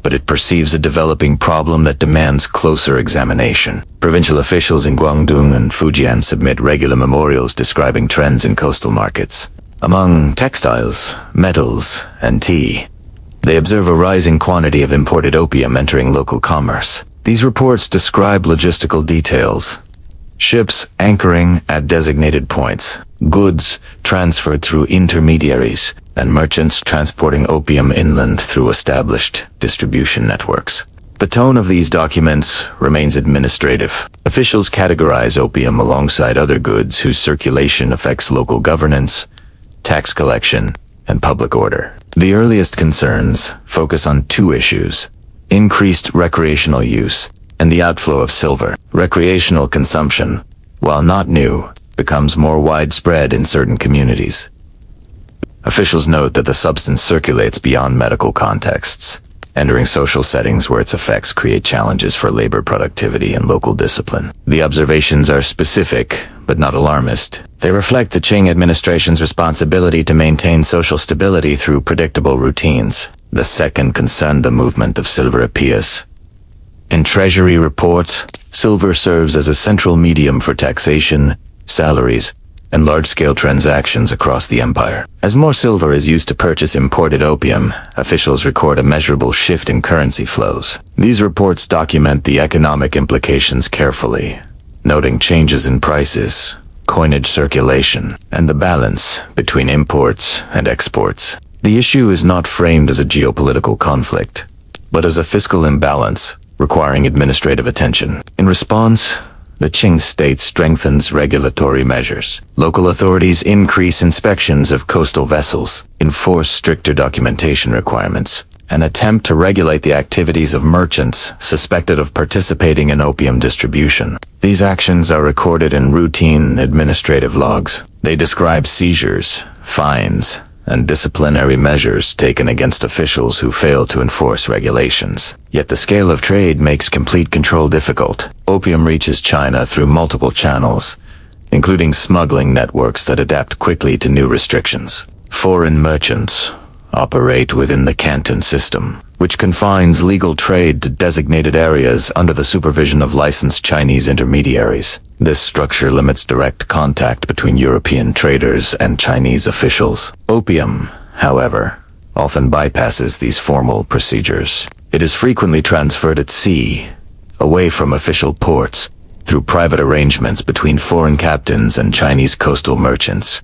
but it perceives a developing problem that demands closer examination. Provincial officials in Guangdong and Fujian submit regular memorials describing trends in coastal markets. Among textiles, metals, and tea, they observe a rising quantity of imported opium entering local commerce. These reports describe logistical details: ships anchoring at designated points, goods transferred through intermediaries, and merchants transporting opium inland through established distribution networks. The tone of these documents remains administrative. Officials categorize opium alongside other goods whose circulation affects local governance, tax collection, and public order. The earliest concerns focus on two issues: increased recreational use and the outflow of silver. Recreational consumption, while not new, becomes more widespread in certain communities. Officials note that the substance circulates beyond medical contexts, entering social settings where its effects create challenges for labor productivity and local discipline. The observations are specific, but not alarmist. They reflect the Qing administration's responsibility to maintain social stability through predictable routines. The second concerned the movement of silver appears. In treasury reports, silver serves as a central medium for taxation, salaries, and large-scale transactions across the empire. As more silver is used to purchase imported opium, officials record a measurable shift in currency flows. These reports document the economic implications carefully, noting changes in prices, coinage circulation, and the balance between imports and exports. The issue is not framed as a geopolitical conflict, but as a fiscal imbalance requiring administrative attention. In response, the Qing state strengthens regulatory measures. Local authorities increase inspections of coastal vessels, enforce stricter documentation requirements, and attempt to regulate the activities of merchants suspected of participating in opium distribution. These actions are recorded in routine administrative logs. They describe seizures, fines, and disciplinary measures taken against officials who fail to enforce regulations. Yet the scale of trade makes complete control difficult. Opium reaches China through multiple channels, including smuggling networks that adapt quickly to new restrictions. Foreign merchants operate within the Canton system, which confines legal trade to designated areas under the supervision of licensed Chinese intermediaries. This structure limits direct contact between European traders and Chinese officials. Opium, however, often bypasses these formal procedures. It is frequently transferred at sea, away from official ports, through private arrangements between foreign captains and Chinese coastal merchants.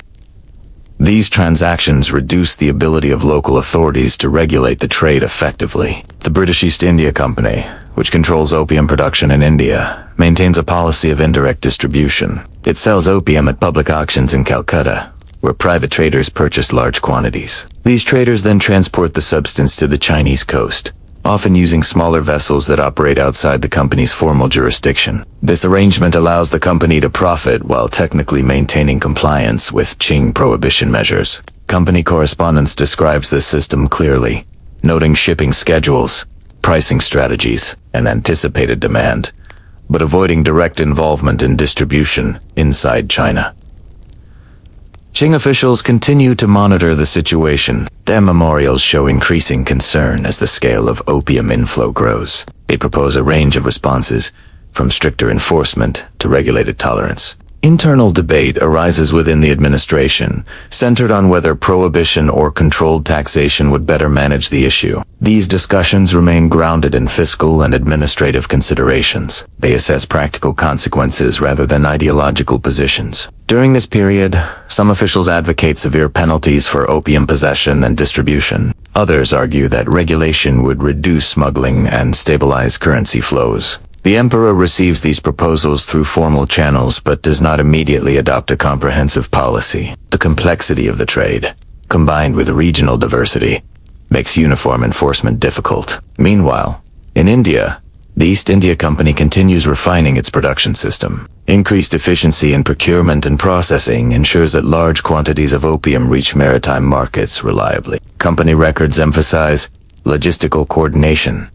These transactions reduce the ability of local authorities to regulate the trade effectively. The British East India Company, which controls opium production in India, maintains a policy of indirect distribution. It sells opium at public auctions in Calcutta, where private traders purchase large quantities. These traders then transport the substance to the Chinese coast, often using smaller vessels that operate outside the company's formal jurisdiction. This arrangement allows the company to profit while technically maintaining compliance with Qing prohibition measures. Company correspondence describes this system clearly, noting shipping schedules, pricing strategies, and anticipated demand, but avoiding direct involvement in distribution inside China. Qing officials continue to monitor the situation. Their memorials show increasing concern as the scale of opium inflow grows. They propose a range of responses, from stricter enforcement to regulated tolerance. Internal debate arises within the administration, centered on whether prohibition or controlled taxation would better manage the issue. These discussions remain grounded in fiscal and administrative considerations. They assess practical consequences rather than ideological positions. During this period, some officials advocate severe penalties for opium possession and distribution. Others argue that regulation would reduce smuggling and stabilize currency flows. The emperor receives these proposals through formal channels but does not immediately adopt a comprehensive policy. The complexity of the trade, combined with regional diversity, makes uniform enforcement difficult. Meanwhile, in India, the East India Company continues refining its production system. Increased efficiency in procurement and processing ensures that large quantities of opium reach maritime markets reliably. Company records emphasize logistical coordination,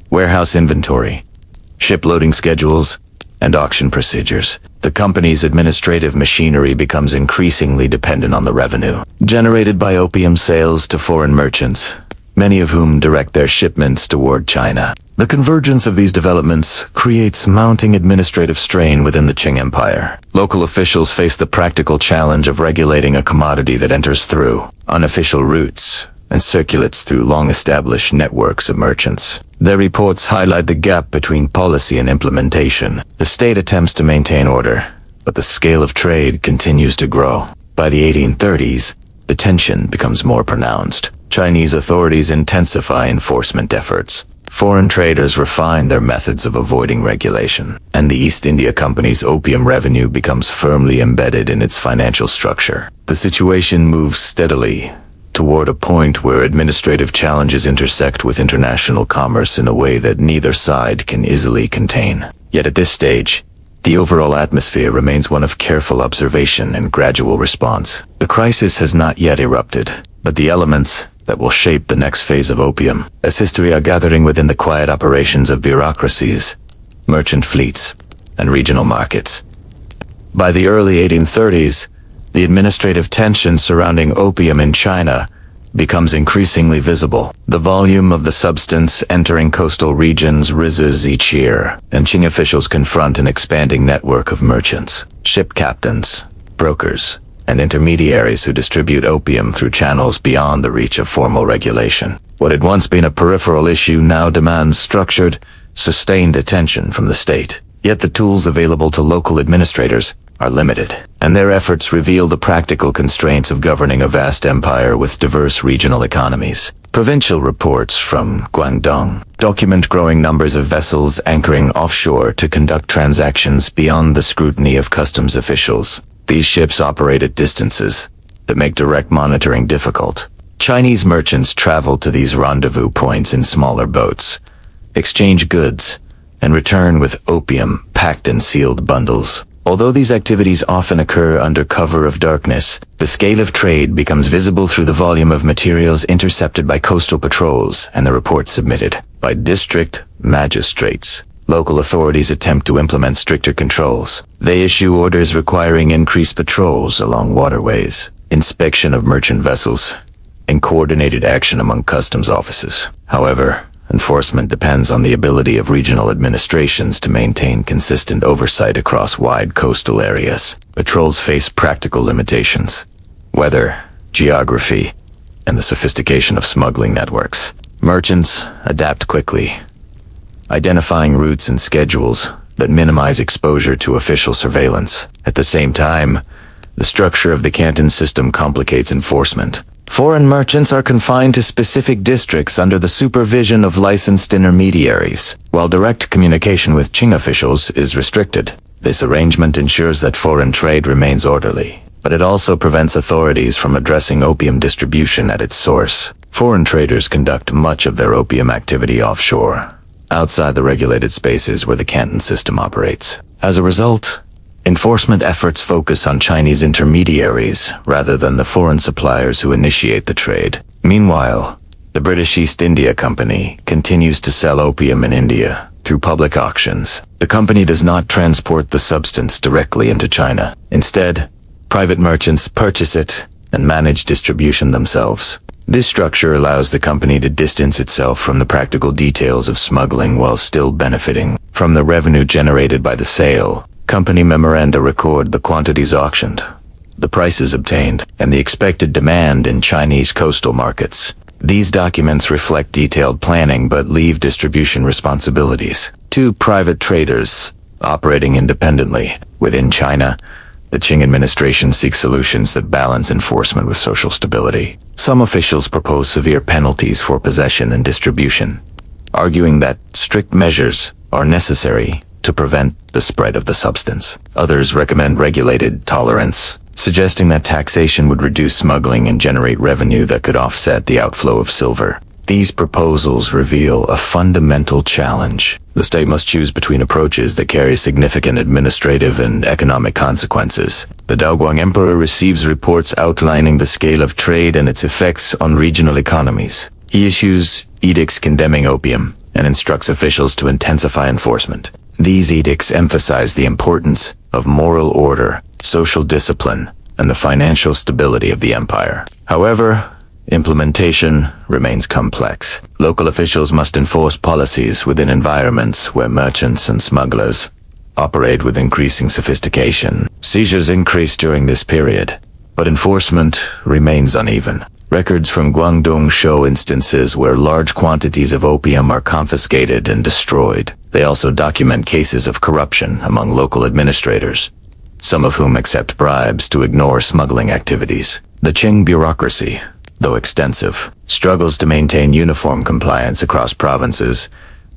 warehouse inventory, shiploading schedules, and auction procedures. The company's administrative machinery becomes increasingly dependent on the revenue generated by opium sales to foreign merchants, many of whom direct their shipments toward China. The convergence of these developments creates mounting administrative strain within the Qing Empire. Local officials face the practical challenge of regulating a commodity that enters through unofficial routes and circulates through long-established networks of merchants. Their reports highlight the gap between policy and implementation. The state attempts to maintain order, but the scale of trade continues to grow. By the 1830s, the tension becomes more pronounced. Chinese authorities intensify enforcement efforts. Foreign traders refine their methods of avoiding regulation, and the East India Company's opium revenue becomes firmly embedded in its financial structure. The situation moves steadily toward a point where administrative challenges intersect with international commerce in a way that neither side can easily contain. Yet at this stage, the overall atmosphere remains one of careful observation and gradual response. The crisis has not yet erupted, but the elements that will shape the next phase of opium as history are gathering within the quiet operations of bureaucracies, merchant fleets, and regional markets. By the early 1830s, the administrative tension surrounding opium in China becomes increasingly visible. The volume of the substance entering coastal regions rises each year, and Qing officials confront an expanding network of merchants, ship captains, brokers, and intermediaries who distribute opium through channels beyond the reach of formal regulation. What had once been a peripheral issue now demands structured, sustained attention from the state. Yet the tools available to local administrators are limited, and their efforts reveal the practical constraints of governing a vast empire with diverse regional economies. Provincial reports from Guangdong document growing numbers of vessels anchoring offshore to conduct transactions beyond the scrutiny of customs officials. These ships operate at distances that make direct monitoring difficult. Chinese merchants travel to these rendezvous points in smaller boats, exchange goods, and return with opium packed in sealed bundles. Although these activities often occur under cover of darkness, the scale of trade becomes visible through the volume of materials intercepted by coastal patrols and the reports submitted by district magistrates. Local authorities attempt to implement stricter controls. They issue orders requiring increased patrols along waterways, inspection of merchant vessels, and coordinated action among customs offices. However, enforcement depends on the ability of regional administrations to maintain consistent oversight across wide coastal areas. Patrols face practical limitations: weather, geography, and the sophistication of smuggling networks. Merchants adapt quickly, identifying routes and schedules that minimize exposure to official surveillance. At the same time, the structure of the canton system complicates enforcement. Foreign merchants are confined to specific districts under the supervision of licensed intermediaries, while direct communication with Qing officials is restricted. This arrangement ensures that foreign trade remains orderly, but it also prevents authorities from addressing opium distribution at its source. Foreign traders conduct much of their opium activity offshore, outside the regulated spaces where the canton system operates. As a result, enforcement efforts focus on Chinese intermediaries rather than the foreign suppliers who initiate the trade. Meanwhile, the British East India Company continues to sell opium in India through public auctions. The company does not transport the substance directly into China. Instead, private merchants purchase it and manage distribution themselves. This structure allows the company to distance itself from the practical details of smuggling while still benefiting from the revenue generated by the sale. Company memoranda record the quantities auctioned, the prices obtained, and the expected demand in Chinese coastal markets. These documents reflect detailed planning but leave distribution responsibilities to private traders operating independently. Within China, the Qing administration seeks solutions that balance enforcement with social stability. Some officials propose severe penalties for possession and distribution, arguing that strict measures are necessary to prevent the spread of the substance. Others recommend regulated tolerance, suggesting that taxation would reduce smuggling and generate revenue that could offset the outflow of silver. These proposals reveal a fundamental challenge. The state must choose between approaches that carry significant administrative and economic consequences. The Daoguang Emperor receives reports outlining the scale of trade and its effects on regional economies. He issues edicts condemning opium and instructs officials to intensify enforcement. These edicts emphasize the importance of moral order, social discipline, and the financial stability of the empire. However, implementation remains complex. Local officials must enforce policies within environments where merchants and smugglers operate with increasing sophistication. Seizures increase during this period, but enforcement remains uneven. Records from Guangdong show instances where large quantities of opium are confiscated and destroyed. They also document cases of corruption among local administrators, some of whom accept bribes to ignore smuggling activities. The Qing bureaucracy, though extensive, struggles to maintain uniform compliance across provinces,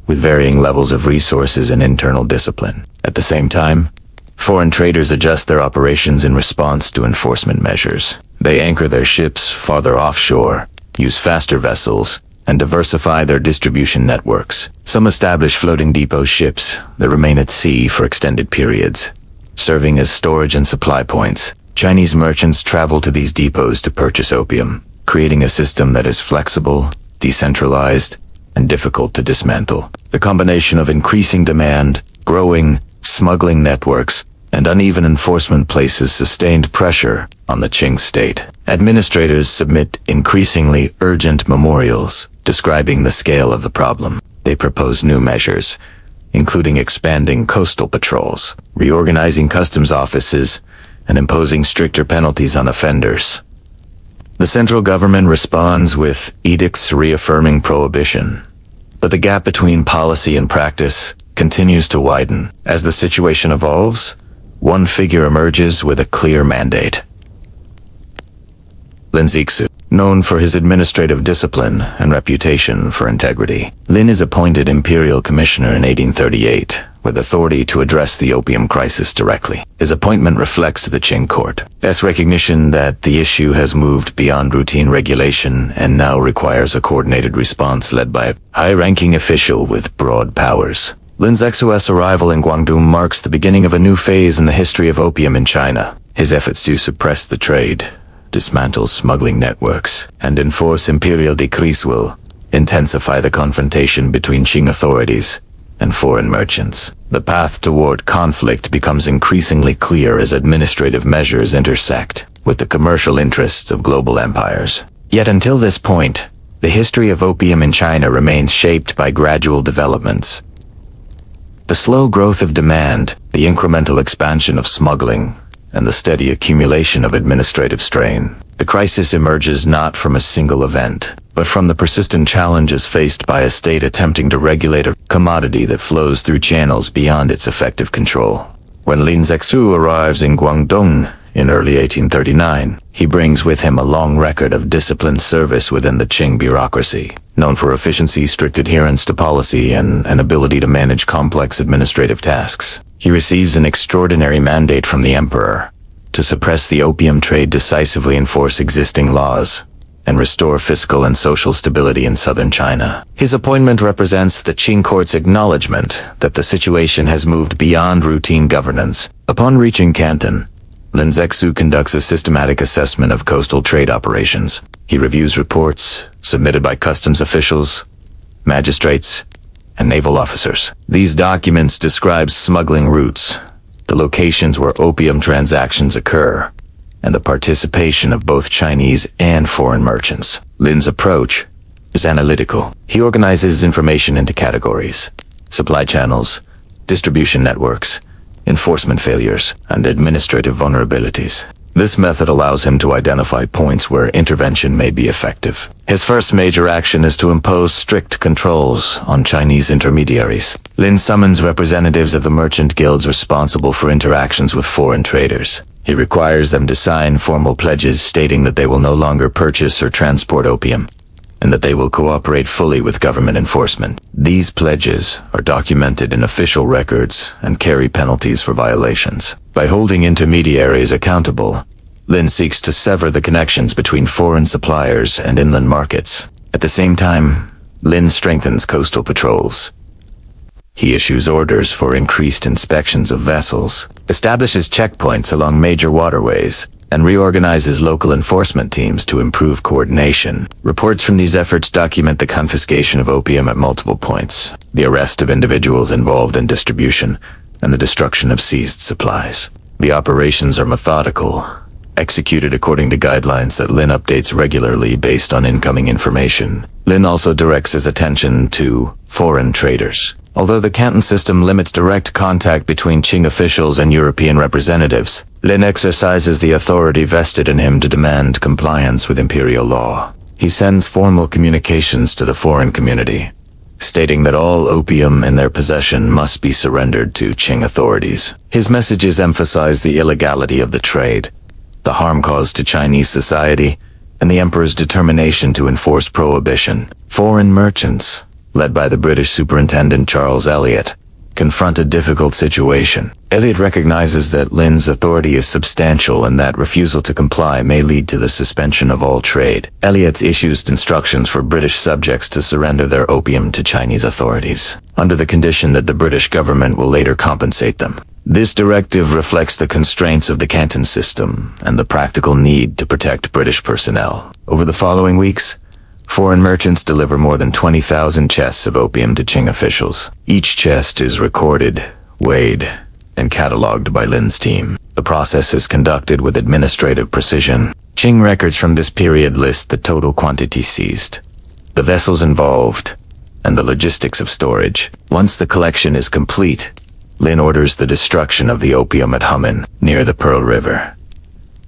with varying levels of resources and internal discipline. At the same time, foreign traders adjust their operations in response to enforcement measures. They anchor their ships farther offshore, use faster vessels, and diversify their distribution networks. Some establish floating depot ships that remain at sea for extended periods, serving as storage and supply points. Chinese merchants travel to these depots to purchase opium, creating a system that is flexible, decentralized, and difficult to dismantle. The combination of increasing demand, growing smuggling networks, and uneven enforcement places sustained pressure on the Qing state. Administrators submit increasingly urgent memorials describing the scale of the problem. They propose new measures, including expanding coastal patrols, reorganizing customs offices, and imposing stricter penalties on offenders. The central government responds with edicts reaffirming prohibition, but the gap between policy and practice continues to widen. As the situation evolves, one figure emerges with a clear mandate. Lin Zexu, known for his administrative discipline and reputation for integrity. Lin is appointed imperial commissioner in 1838, with authority to address the opium crisis directly. His appointment reflects the Qing court's recognition that the issue has moved beyond routine regulation and now requires a coordinated response led by a high-ranking official with broad powers. Lin Zexu's arrival in Guangdong marks the beginning of a new phase in the history of opium in China. His efforts to suppress the trade, dismantle smuggling networks, and enforce imperial decrees will intensify the confrontation between Qing authorities and foreign merchants. The path toward conflict becomes increasingly clear as administrative measures intersect with the commercial interests of global empires. Yet until this point, the history of opium in China remains shaped by gradual developments. The slow growth of demand, the incremental expansion of smuggling, and the steady accumulation of administrative strain. The crisis emerges not from a single event, but from the persistent challenges faced by a state attempting to regulate a commodity that flows through channels beyond its effective control. When Lin Zexu arrives in Guangdong in early 1839, he brings with him a long record of disciplined service within the Qing bureaucracy. Known for efficiency, strict adherence to policy, and an ability to manage complex administrative tasks, he receives an extraordinary mandate from the emperor to suppress the opium trade, decisively enforce existing laws, and restore fiscal and social stability in southern China. His appointment represents the Qing court's acknowledgement that the situation has moved beyond routine governance. Upon reaching Canton, Lin Zexu conducts a systematic assessment of coastal trade operations. He reviews reports submitted by customs officials, magistrates, and naval officers. These documents describe smuggling routes, the locations where opium transactions occur, and the participation of both Chinese and foreign merchants. Lin's approach is analytical. He organizes information into categories: supply channels, distribution networks, enforcement failures, and administrative vulnerabilities. This method allows him to identify points where intervention may be effective. His first major action is to impose strict controls on Chinese intermediaries. Lin summons representatives of the merchant guilds responsible for interactions with foreign traders. He requires them to sign formal pledges stating that they will no longer purchase or transport opium, and that they will cooperate fully with government enforcement. These pledges are documented in official records and carry penalties for violations. By holding intermediaries accountable, Lin seeks to sever the connections between foreign suppliers and inland markets. At the same time, Lin strengthens coastal patrols. He issues orders for increased inspections of vessels, establishes checkpoints along major waterways, and reorganizes local enforcement teams to improve coordination. Reports from these efforts document the confiscation of opium at multiple points, the arrest of individuals involved in distribution, and the destruction of seized supplies. The operations are methodical, executed according to guidelines that Lin updates regularly based on incoming information. Lin also directs his attention to foreign traders. Although the Canton system limits direct contact between Qing officials and European representatives, Lin exercises the authority vested in him to demand compliance with imperial law. He sends formal communications to the foreign community, stating that all opium in their possession must be surrendered to Qing authorities. His messages emphasize the illegality of the trade, the harm caused to Chinese society, and the emperor's determination to enforce prohibition. Foreign merchants, led by the British superintendent Charles Elliot, confront a difficult situation. Elliot recognizes that Lin's authority is substantial and that refusal to comply may lead to the suspension of all trade. Elliot issues instructions for British subjects to surrender their opium to Chinese authorities, under the condition that the British government will later compensate them. This directive reflects the constraints of the Canton system and the practical need to protect British personnel. Over the following weeks, foreign merchants deliver more than 20,000 chests of opium to Qing officials. Each chest is recorded, weighed, and catalogued by Lin's team. The process is conducted with administrative precision. Qing records from this period list the total quantity seized, the vessels involved, and the logistics of storage. Once the collection is complete, Lin orders the destruction of the opium at Humen, near the Pearl River.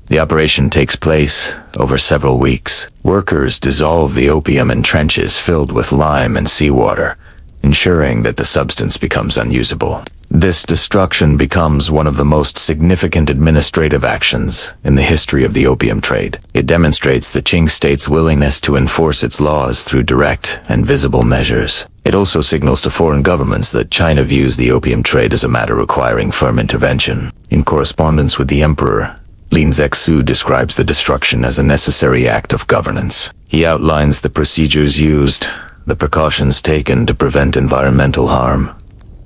The operation takes place over several weeks. Workers dissolve the opium in trenches filled with lime and seawater, ensuring that the substance becomes unusable. This destruction becomes one of the most significant administrative actions in the history of the opium trade. It demonstrates the Qing state's willingness to enforce its laws through direct and visible measures. It also signals to foreign governments that China views the opium trade as a matter requiring firm intervention. In correspondence with the emperor, Lin Zexu describes the destruction as a necessary act of governance. He outlines the procedures used, the precautions taken to prevent environmental harm,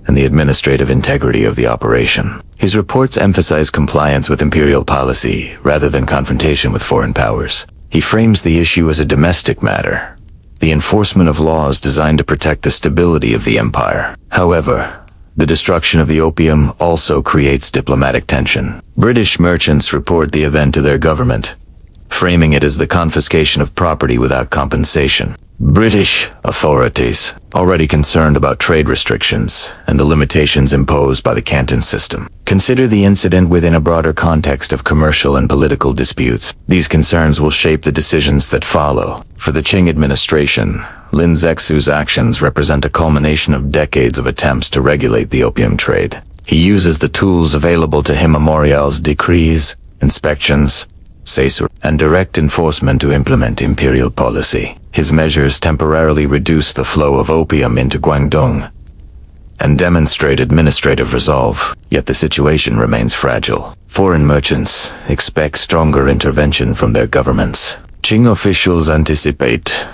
and the administrative integrity of the operation. His reports emphasize compliance with imperial policy rather than confrontation with foreign powers. He frames the issue as a domestic matter, the enforcement of laws designed to protect the stability of the empire. However, the destruction of the opium also creates diplomatic tension. British merchants report the event to their government, framing it as the confiscation of property without compensation. British authorities, already concerned about trade restrictions and the limitations imposed by the Canton system, consider the incident within a broader context of commercial and political disputes. These concerns will shape the decisions that follow. For the Qing administration, Lin Zexu's actions represent a culmination of decades of attempts to regulate the opium trade. He uses the tools available to him: memorials, decrees, inspections, censure, and direct enforcement to implement imperial policy. His measures temporarily reduce the flow of opium into Guangdong and demonstrate administrative resolve, yet the situation remains fragile. Foreign merchants expect stronger intervention from their governments. Qing officials anticipate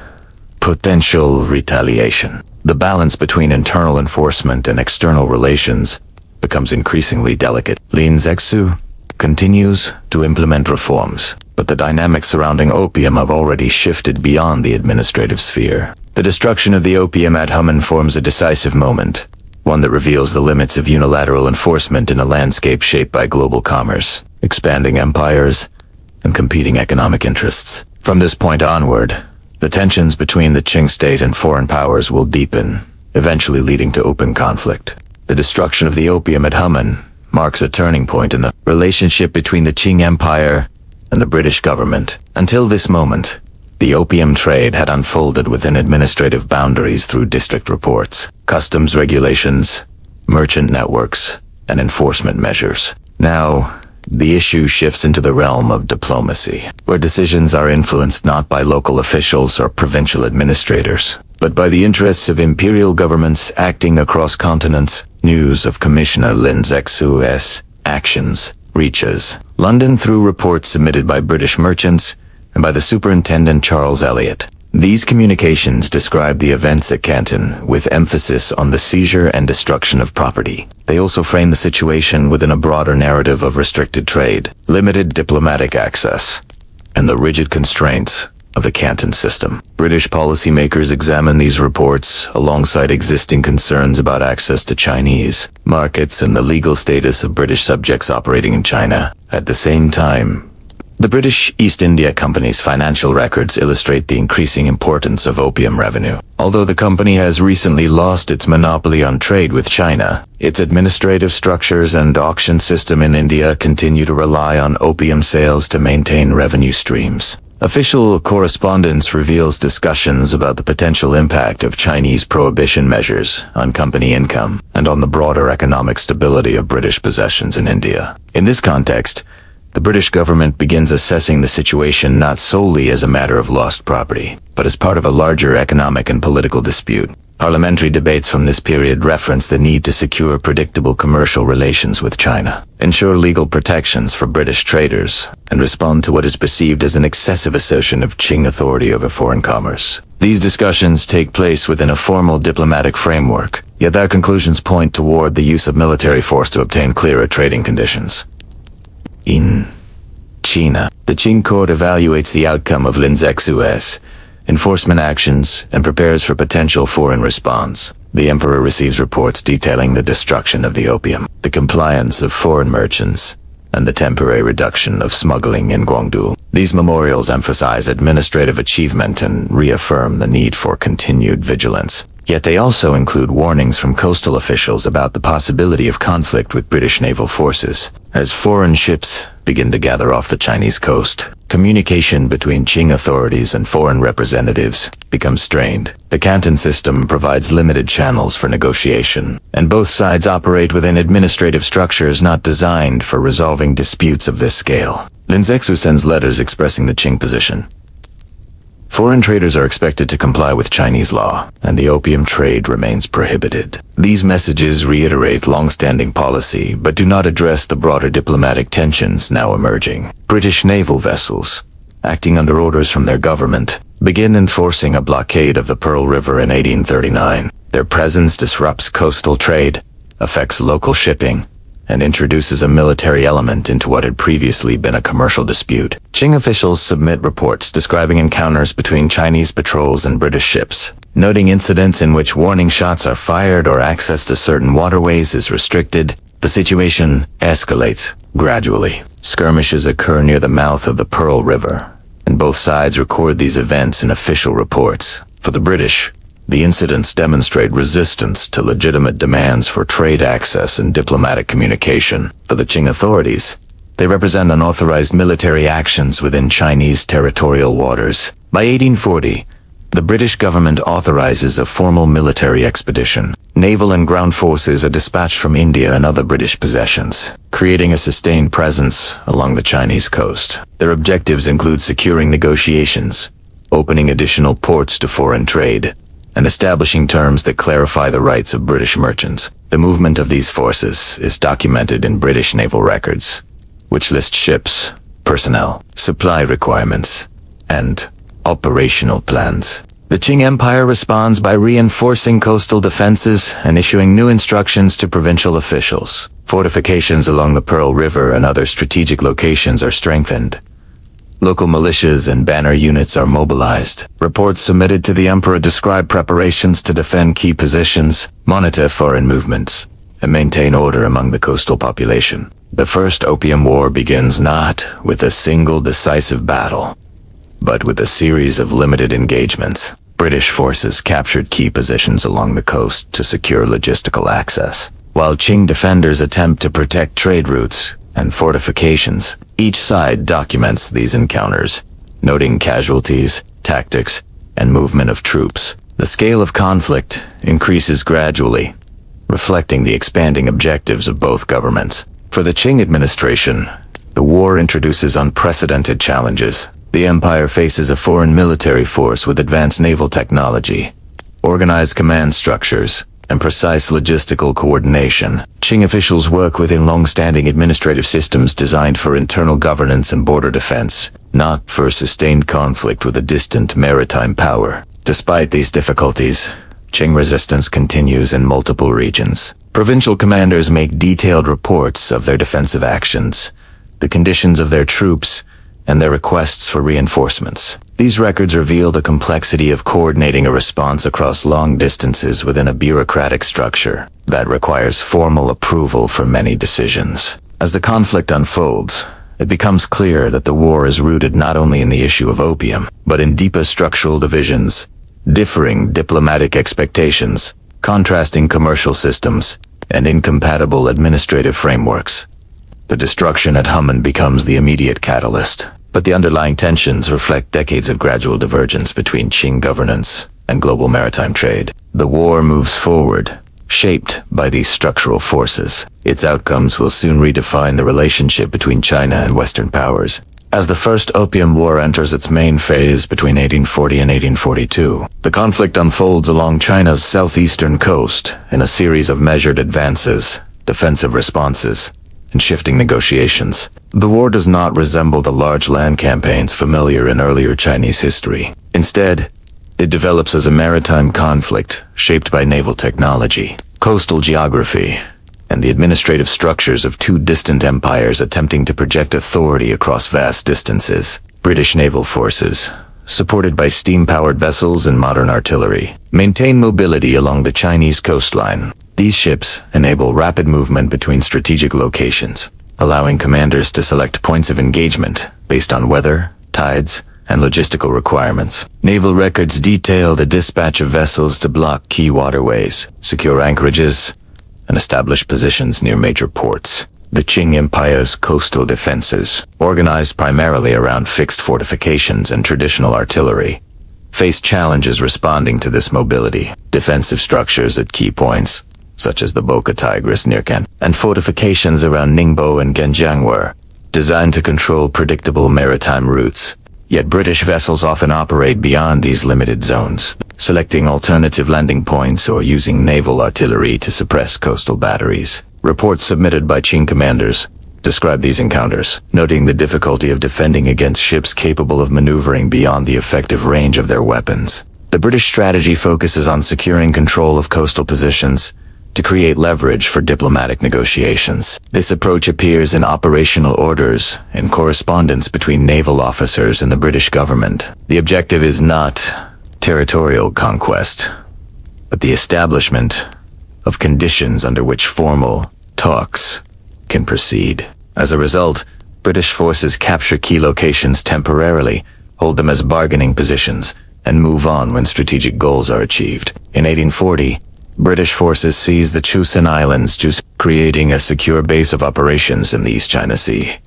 potential retaliation. The balance between internal enforcement and external relations becomes increasingly delicate. Lin Zexu continues to implement reforms, but the dynamics surrounding opium have already shifted beyond the administrative sphere. The destruction of the opium at Humen forms a decisive moment, one that reveals the limits of unilateral enforcement in a landscape shaped by global commerce, expanding empires, and competing economic interests. From this point onward, the tensions between the Qing state and foreign powers will deepen, eventually leading to open conflict. The destruction of the opium at Humen marks a turning point in the relationship between the Qing Empire and the British government. Until this moment, the opium trade had unfolded within administrative boundaries through district reports, customs regulations, merchant networks, and enforcement measures. Now, the issue shifts into the realm of diplomacy, where decisions are influenced not by local officials or provincial administrators, but by the interests of imperial governments acting across continents. News of Commissioner Lin Zexu's actions reaches London through reports submitted by British merchants and by the Superintendent Charles Elliot. These communications describe the events at Canton with emphasis on the seizure and destruction of property. They also frame the situation within a broader narrative of restricted trade, limited diplomatic access, and the rigid constraints of the Canton system. British policymakers examine these reports alongside existing concerns about access to Chinese markets and the legal status of British subjects operating in China. At the same time, the British East India Company's financial records illustrate the increasing importance of opium revenue. Although the company has recently lost its monopoly on trade with China, its administrative structures and auction system in India continue to rely on opium sales to maintain revenue streams. Official correspondence reveals discussions about the potential impact of Chinese prohibition measures on company income and on the broader economic stability of British possessions in India. In this context, the British government begins assessing the situation not solely as a matter of lost property, but as part of a larger economic and political dispute. Parliamentary debates from this period reference the need to secure predictable commercial relations with China, ensure legal protections for British traders, and respond to what is perceived as an excessive assertion of Qing authority over foreign commerce. These discussions take place within a formal diplomatic framework, yet their conclusions point toward the use of military force to obtain clearer trading conditions. In China, the Qing court evaluates the outcome of Lin Zexu's enforcement actions and prepares for potential foreign response. The emperor receives reports detailing the destruction of the opium, the compliance of foreign merchants, and the temporary reduction of smuggling in Guangdong. These memorials emphasize administrative achievement and reaffirm the need for continued vigilance. Yet they also include warnings from coastal officials about the possibility of conflict with British naval forces. As foreign ships begin to gather off the Chinese coast, communication between Qing authorities and foreign representatives becomes strained. The Canton system provides limited channels for negotiation, and both sides operate within administrative structures not designed for resolving disputes of this scale. Lin Zexu sends letters expressing the Qing position. Foreign traders are expected to comply with Chinese law, and the opium trade remains prohibited. These messages reiterate long-standing policy, but do not address the broader diplomatic tensions now emerging. British naval vessels, acting under orders from their government, begin enforcing a blockade of the Pearl River in 1839. Their presence disrupts coastal trade, affects local shipping, and introduces a military element into what had previously been a commercial dispute. Qing officials submit reports describing encounters between Chinese patrols and British ships, noting incidents in which warning shots are fired or access to certain waterways is restricted. The situation escalates gradually. Skirmishes occur near the mouth of the Pearl River, and both sides record these events in official reports. For the British, the incidents demonstrate resistance to legitimate demands for trade access and diplomatic communication. For the Qing authorities, they represent unauthorized military actions within Chinese territorial waters. By 1840, the British government authorizes a formal military expedition. Naval and ground forces are dispatched from India and other British possessions, creating a sustained presence along the Chinese coast. Their objectives include securing negotiations, opening additional ports to foreign trade, and establishing terms that clarify the rights of British merchants. The movement of these forces is documented in British naval records, which list ships, personnel, supply requirements, and operational plans. The Qing Empire responds by reinforcing coastal defenses and issuing new instructions to provincial officials. Fortifications along the Pearl River and other strategic locations are strengthened. Local militias and banner units are mobilized. Reports submitted to the emperor describe preparations to defend key positions, monitor foreign movements, and maintain order among the coastal population. The First Opium War begins not with a single decisive battle, but with a series of limited engagements. British forces captured key positions along the coast to secure logistical access. while Qing defenders attempt to protect trade routes and fortifications. Each side documents these encounters, noting casualties, tactics, and movement of troops. The scale of conflict increases gradually, reflecting the expanding objectives of both governments. For the Qing administration, the war introduces unprecedented challenges. The empire faces a foreign military force with advanced naval technology, organized command structures, and precise logistical coordination. Qing officials work within long-standing administrative systems designed for internal governance and border defense, not for sustained conflict with a distant maritime power. Despite these difficulties, Qing resistance continues in multiple regions. Provincial commanders make detailed reports of their defensive actions, the conditions of their troops, and their requests for reinforcements. These records reveal the complexity of coordinating a response across long distances within a bureaucratic structure that requires formal approval for many decisions. As the conflict unfolds, it becomes clear that the war is rooted not only in the issue of opium, but in deeper structural divisions, differing diplomatic expectations, contrasting commercial systems, and incompatible administrative frameworks. The destruction at Humen becomes the immediate catalyst, but the underlying tensions reflect decades of gradual divergence between Qing governance and global maritime trade. The war moves forward, shaped by these structural forces. Its outcomes will soon redefine the relationship between China and Western powers. As the First Opium War enters its main phase between 1840 and 1842, the conflict unfolds along China's southeastern coast in a series of measured advances, defensive responses, and shifting negotiations. The war does not resemble the large land campaigns familiar in earlier Chinese history. Instead, it develops as a maritime conflict shaped by naval technology, coastal geography, and the administrative structures of two distant empires attempting to project authority across vast distances. British naval forces, supported by steam-powered vessels and modern artillery, maintain mobility along the Chinese coastline. These ships enable rapid movement between strategic locations, allowing commanders to select points of engagement based on weather, tides, and logistical requirements. Naval records detail the dispatch of vessels to block key waterways, secure anchorages, and establish positions near major ports. The Qing Empire's coastal defenses, organized primarily around fixed fortifications and traditional artillery, faced challenges responding to this mobility. Defensive structures at key points, such as the Boca Tigris near Canton, and fortifications around Ningbo and Genjiang were designed to control predictable maritime routes. Yet British vessels often operate beyond these limited zones, selecting alternative landing points or using naval artillery to suppress coastal batteries. Reports submitted by Qing commanders describe these encounters, noting the difficulty of defending against ships capable of maneuvering beyond the effective range of their weapons. The British strategy focuses on securing control of coastal positions to create leverage for diplomatic negotiations. This approach appears in operational orders and correspondence between naval officers and the British government. The objective is not territorial conquest, but the establishment of conditions under which formal talks can proceed. As a result, British forces capture key locations temporarily, hold them as bargaining positions, and move on when strategic goals are achieved. In 1840, British forces seized the Chusan Islands, creating a secure base of operations in the East China Sea.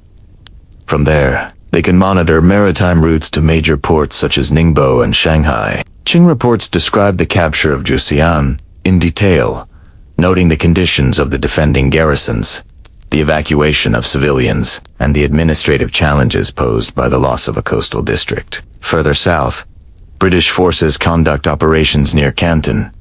From there, they can monitor maritime routes to major ports such as Ningbo and Shanghai. Qing reports describe the capture of Jusian in detail, noting the conditions of the defending garrisons, the evacuation of civilians, and the administrative challenges posed by the loss of a coastal district. Further south, British forces conduct operations near Canton,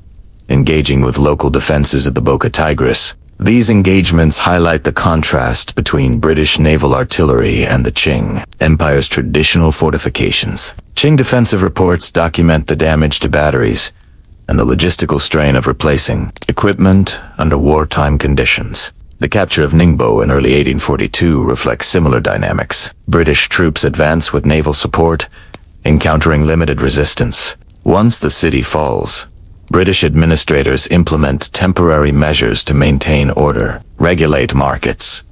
engaging with local defenses at the Boca Tigris. These engagements highlight the contrast between British naval artillery and the Qing Empire's traditional fortifications. Qing defensive reports document the damage to batteries and the logistical strain of replacing equipment under wartime conditions. The capture of Ningbo in early 1842 reflects similar dynamics. British troops advance with naval support, encountering limited resistance. Once the city falls, British administrators implement temporary measures to maintain order, regulate markets,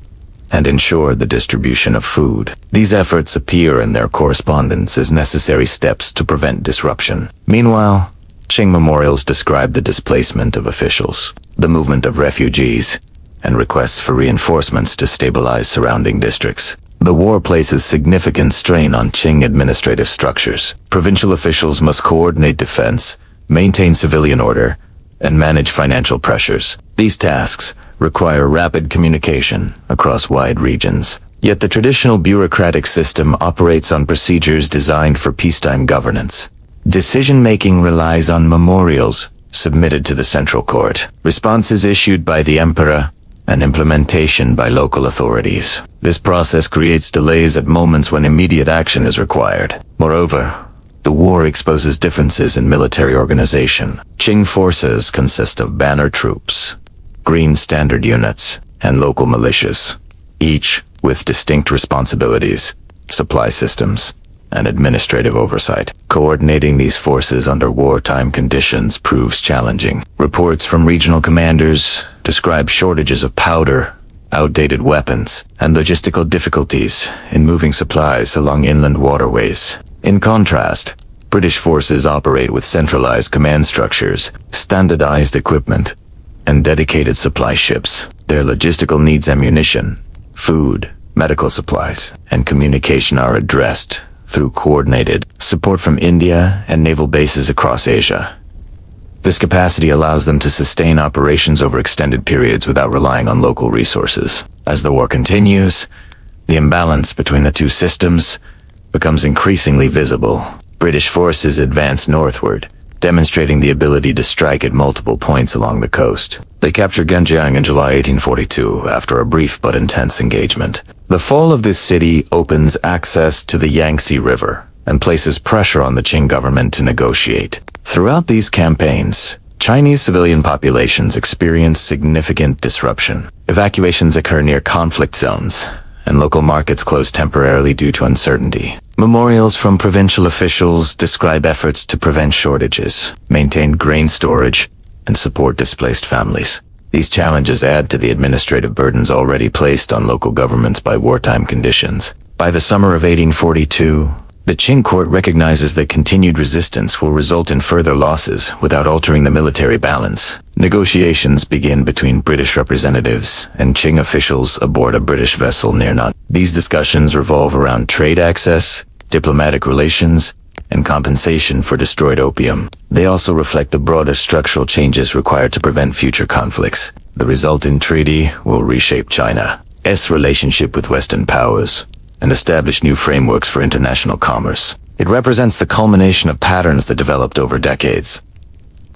and ensure the distribution of food. These efforts appear in their correspondence as necessary steps to prevent disruption. Meanwhile, Qing memorials describe the displacement of officials, the movement of refugees, and requests for reinforcements to stabilize surrounding districts. The war places significant strain on Qing administrative structures. Provincial officials must coordinate defense, maintain civilian order, and manage financial pressures. These tasks require rapid communication across wide regions. Yet the traditional bureaucratic system operates on procedures designed for peacetime governance. Decision-making relies on memorials submitted to the central court, responses issued by the emperor, and implementation by local authorities. This process creates delays at moments when immediate action is required. Moreover, the war exposes differences in military organization. Qing forces consist of banner troops, green standard units, and local militias, each with distinct responsibilities, supply systems, and administrative oversight. Coordinating these forces under wartime conditions proves challenging. Reports from regional commanders describe shortages of powder, outdated weapons, and logistical difficulties in moving supplies along inland waterways. In contrast, British forces operate with centralized command structures, standardized equipment, and dedicated supply ships. Their logistical needs, ammunition, food, medical supplies, and communication are addressed through coordinated support from India and naval bases across Asia. This capacity allows them to sustain operations over extended periods without relying on local resources. As the war continues, the imbalance between the two systems becomes increasingly visible. British forces advance northward, demonstrating the ability to strike at multiple points along the coast. They captured Nanjing in July 1842 after a brief but intense engagement. The fall of this city opens access to the Yangtze River and places pressure on the Qing government to negotiate. Throughout these campaigns, Chinese civilian populations experience significant disruption. Evacuations occur near conflict zones, and local markets close temporarily due to uncertainty. Memorials from provincial officials describe efforts to prevent shortages, maintain grain storage, and support displaced families. These challenges add to the administrative burdens already placed on local governments by wartime conditions. By the summer of 1842, the Qing court recognizes that continued resistance will result in further losses without altering the military balance. Negotiations begin between British representatives and Qing officials aboard a British vessel near Nanjing. These discussions revolve around trade access, diplomatic relations, and compensation for destroyed opium. They also reflect the broader structural changes required to prevent future conflicts. The resulting treaty will reshape China's relationship with Western powers and establish new frameworks for international commerce. It represents the culmination of patterns that developed over decades.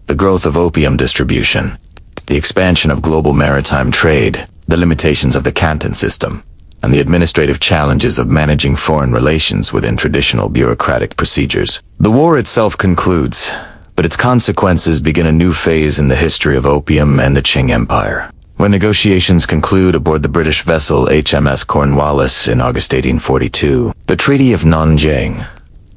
The growth of opium distribution, the expansion of global maritime trade, the limitations of the Canton system, and the administrative challenges of managing foreign relations within traditional bureaucratic procedures. The war itself concludes, but its consequences begin a new phase in the history of opium and the Qing Empire. When negotiations conclude aboard the British vessel HMS Cornwallis in August 1842, the Treaty of Nanjing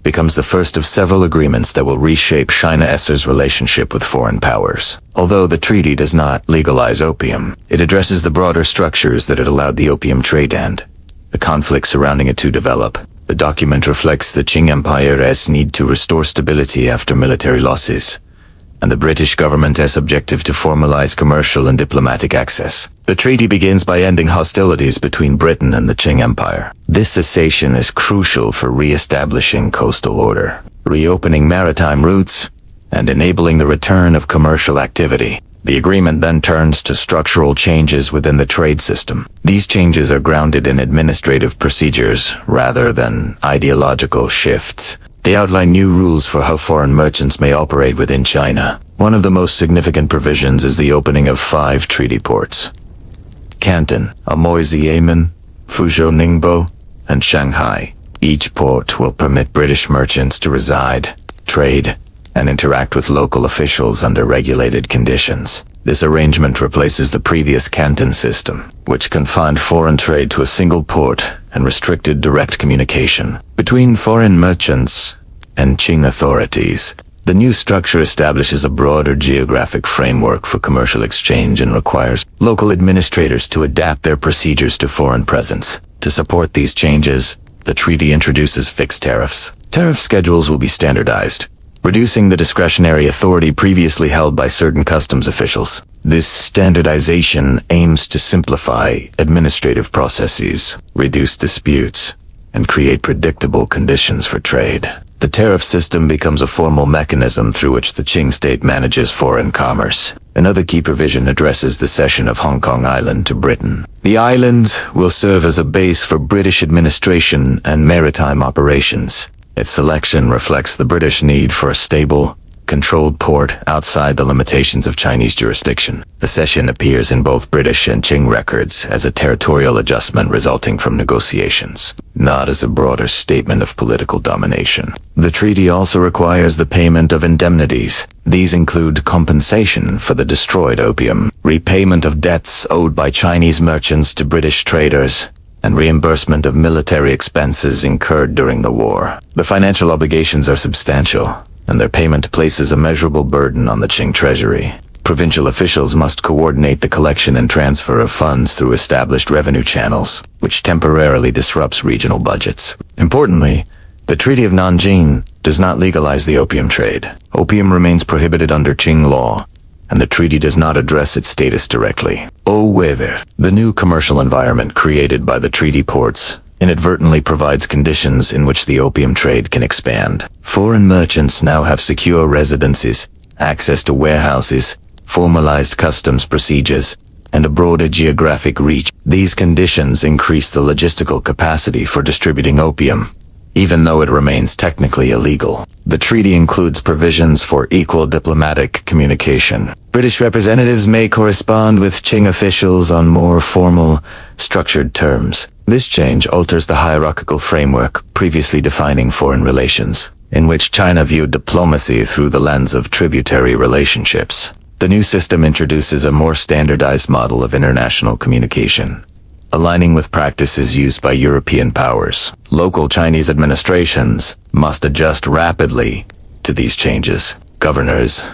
becomes the first of several agreements that will reshape China's relationship with foreign powers. Although the treaty does not legalize opium, it addresses the broader structures that had allowed the opium trade and the conflicts surrounding it to develop. The document reflects the Qing Empire's need to restore stability after military losses, and the British government's objective to formalize commercial and diplomatic access. The treaty begins by ending hostilities between Britain and the Qing Empire. This cessation is crucial for re-establishing coastal order, reopening maritime routes, and enabling the return of commercial activity. The agreement then turns to structural changes within the trade system. These changes are grounded in administrative procedures rather than ideological shifts. They outline new rules for how foreign merchants may operate within China. One of the most significant provisions is the opening of 5 treaty ports: Canton, Amoy-Xiamen, Fuzhou, Ningbo, and Shanghai. Each port will permit British merchants to reside, trade, and interact with local officials under regulated conditions. This arrangement replaces the previous Canton system, which confined foreign trade to a single port and restricted direct communication between foreign merchants and Qing authorities. The new structure establishes a broader geographic framework for commercial exchange and requires local administrators to adapt their procedures to foreign presence. To support these changes, the treaty introduces fixed tariffs. Tariff schedules will be standardized, reducing the discretionary authority previously held by certain customs officials. This standardization aims to simplify administrative processes, reduce disputes, and create predictable conditions for trade. The tariff system becomes a formal mechanism through which the Qing state manages foreign commerce. Another key provision addresses the cession of Hong Kong Island to Britain. The island will serve as a base for British administration and maritime operations. Its selection reflects the British need for a stable, controlled port outside the limitations of Chinese jurisdiction. The cession appears in both British and Qing records as a territorial adjustment resulting from negotiations, not as a broader statement of political domination. The treaty also requires the payment of indemnities. These include compensation for the destroyed opium, repayment of debts owed by Chinese merchants to British traders, and reimbursement of military expenses incurred during the war. The financial obligations are substantial, and their payment places a measurable burden on the Qing treasury. Provincial officials must coordinate the collection and transfer of funds through established revenue channels, which temporarily disrupts regional budgets. Importantly, the Treaty of Nanjing does not legalize the opium trade. Opium remains prohibited under Qing law, and the treaty does not address its status directly. However, the new commercial environment created by the treaty ports inadvertently provides conditions in which the opium trade can expand. Foreign merchants now have secure residences, access to warehouses, formalized customs procedures, and a broader geographic reach. These conditions increase the logistical capacity for distributing opium, even though it remains technically illegal. The treaty includes provisions for equal diplomatic communication. British representatives may correspond with Qing officials on more formal, structured terms. This change alters the hierarchical framework previously defining foreign relations, in which China viewed diplomacy through the lens of tributary relationships. The new system introduces a more standardized model of international communication, aligning with practices used by European powers. Local Chinese administrations must adjust rapidly to these changes. Governors,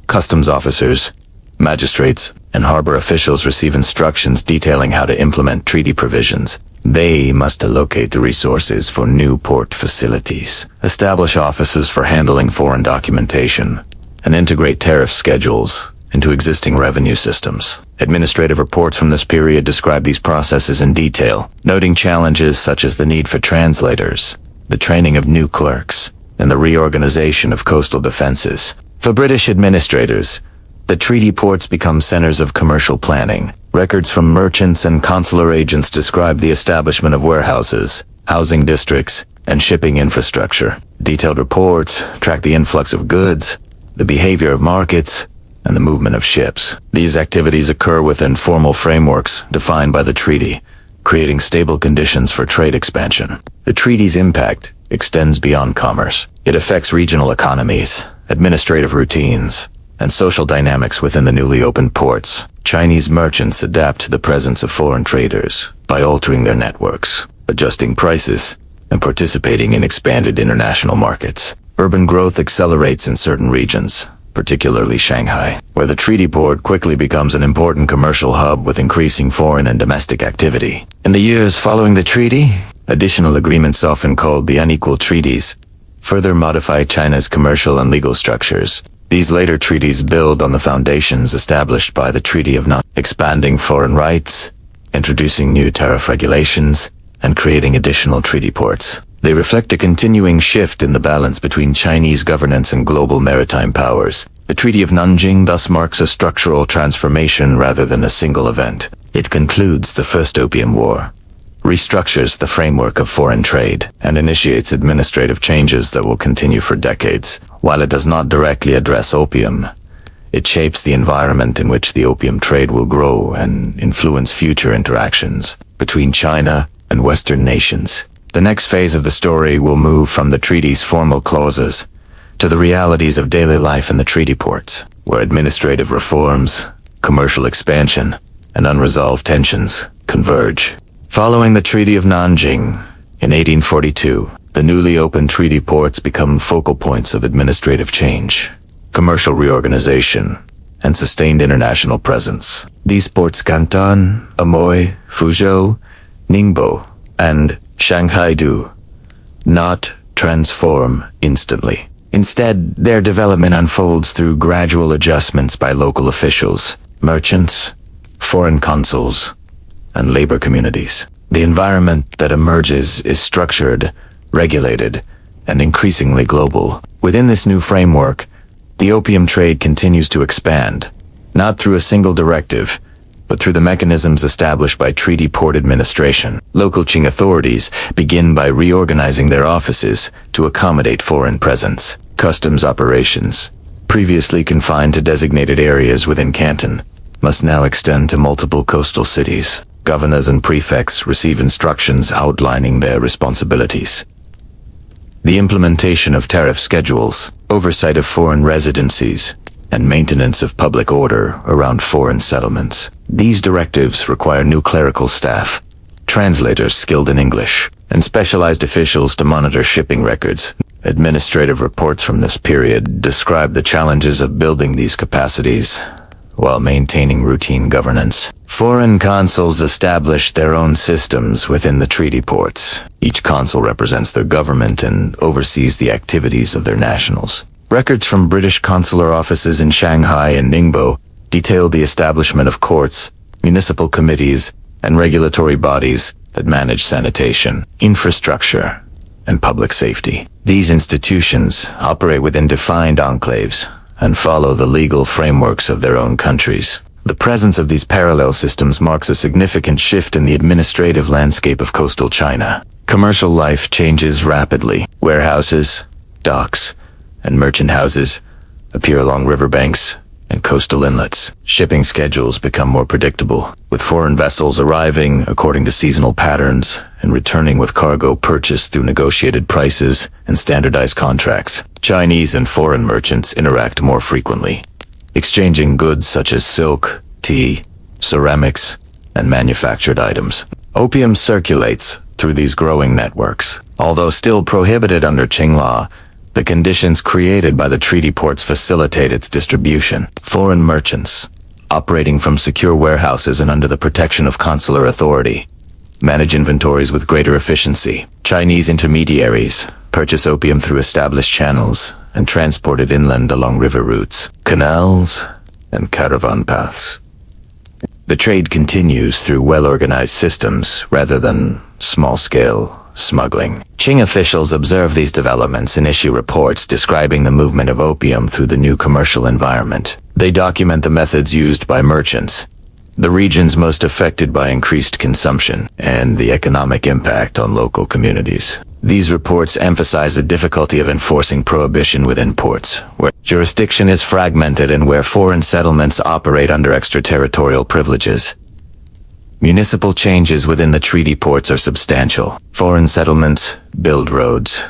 customs officers, magistrates, and harbor officials receive instructions detailing how to implement treaty provisions. They must allocate the resources for new port facilities, establish offices for handling foreign documentation, and integrate tariff schedules into existing revenue systems. Administrative reports from this period describe these processes in detail, noting challenges such as the need for translators, the training of new clerks, and the reorganization of coastal defenses. For British administrators, the treaty ports become centers of commercial planning. Records from merchants and consular agents describe the establishment of warehouses, housing districts, and shipping infrastructure. Detailed reports track the influx of goods, the behavior of markets, and the movement of ships. These activities occur within formal frameworks defined by the treaty, creating stable conditions for trade expansion. The treaty's impact extends beyond commerce. It affects regional economies, administrative routines, and social dynamics within the newly opened ports. Chinese merchants adapt to the presence of foreign traders by altering their networks, adjusting prices, and participating in expanded international markets. Urban growth accelerates in certain regions, particularly Shanghai, where the treaty port quickly becomes an important commercial hub with increasing foreign and domestic activity. In the years following the treaty, additional agreements, often called the unequal treaties, further modified China's commercial and legal structures. These later treaties build on the foundations established by the Treaty of Nanjing, expanding foreign rights, introducing new tariff regulations, and creating additional treaty ports. They reflect a continuing shift in the balance between Chinese governance and global maritime powers. The Treaty of Nanjing thus marks a structural transformation rather than a single event. It concludes the First Opium War, restructures the framework of foreign trade, and initiates administrative changes that will continue for decades. While it does not directly address opium, it shapes the environment in which the opium trade will grow and influence future interactions between China and Western nations. The next phase of the story will move from the treaty's formal clauses to the realities of daily life in the treaty ports, where administrative reforms, commercial expansion, and unresolved tensions converge. Following the Treaty of Nanjing in 1842, the newly opened treaty ports become focal points of administrative change, commercial reorganization, and sustained international presence. These ports, Canton, Amoy, Fuzhou, Ningbo, and Shanghai, do not transform instantly. Instead, their development unfolds through gradual adjustments by local officials, merchants, foreign consuls, and labor communities. The environment that emerges is structured, regulated, and increasingly global. Within this new framework, the opium trade continues to expand, not through a single directive, but through the mechanisms established by treaty port administration. Local Qing authorities begin by reorganizing their offices to accommodate foreign presence. Customs operations, previously confined to designated areas within Canton, must now extend to multiple coastal cities. Governors and prefects receive instructions outlining their responsibilities. The implementation of tariff schedules, oversight of foreign residencies, and maintenance of public order around foreign settlements. These directives require new clerical staff, translators skilled in English, and specialized officials to monitor shipping records. Administrative reports from this period describe the challenges of building these capacities while maintaining routine governance. Foreign consuls established their own systems within the treaty ports. Each consul represents their government and oversees the activities of their nationals. Records from British consular offices in Shanghai and Ningbo detail the establishment of courts, municipal committees, and regulatory bodies that manage sanitation, infrastructure, and public safety. These institutions operate within defined enclaves and follow the legal frameworks of their own countries. The presence of these parallel systems marks a significant shift in the administrative landscape of coastal China. Commercial life changes rapidly. Warehouses, docks, and merchant houses appear along riverbanks and coastal inlets. Shipping schedules become more predictable, with foreign vessels arriving according to seasonal patterns and returning with cargo purchased through negotiated prices and standardized contracts. Chinese and foreign merchants interact more frequently, exchanging goods such as silk, tea, ceramics, and manufactured items. Opium circulates through these growing networks. Although still prohibited under Qing law, the conditions created by the treaty ports facilitate its distribution. Foreign merchants, operating from secure warehouses and under the protection of consular authority, manage inventories with greater efficiency. Chinese intermediaries purchase opium through established channels and transport it inland along river routes, canals, and caravan paths. The trade continues through well-organized systems rather than small-scale smuggling. Qing officials observe these developments and issue reports describing the movement of opium through the new commercial environment. They document the methods used by merchants, the regions most affected by increased consumption, and the economic impact on local communities. These reports emphasize the difficulty of enforcing prohibition within ports, where jurisdiction is fragmented and where foreign settlements operate under extraterritorial privileges. Municipal changes within the treaty ports are substantial. Foreign settlements build roads,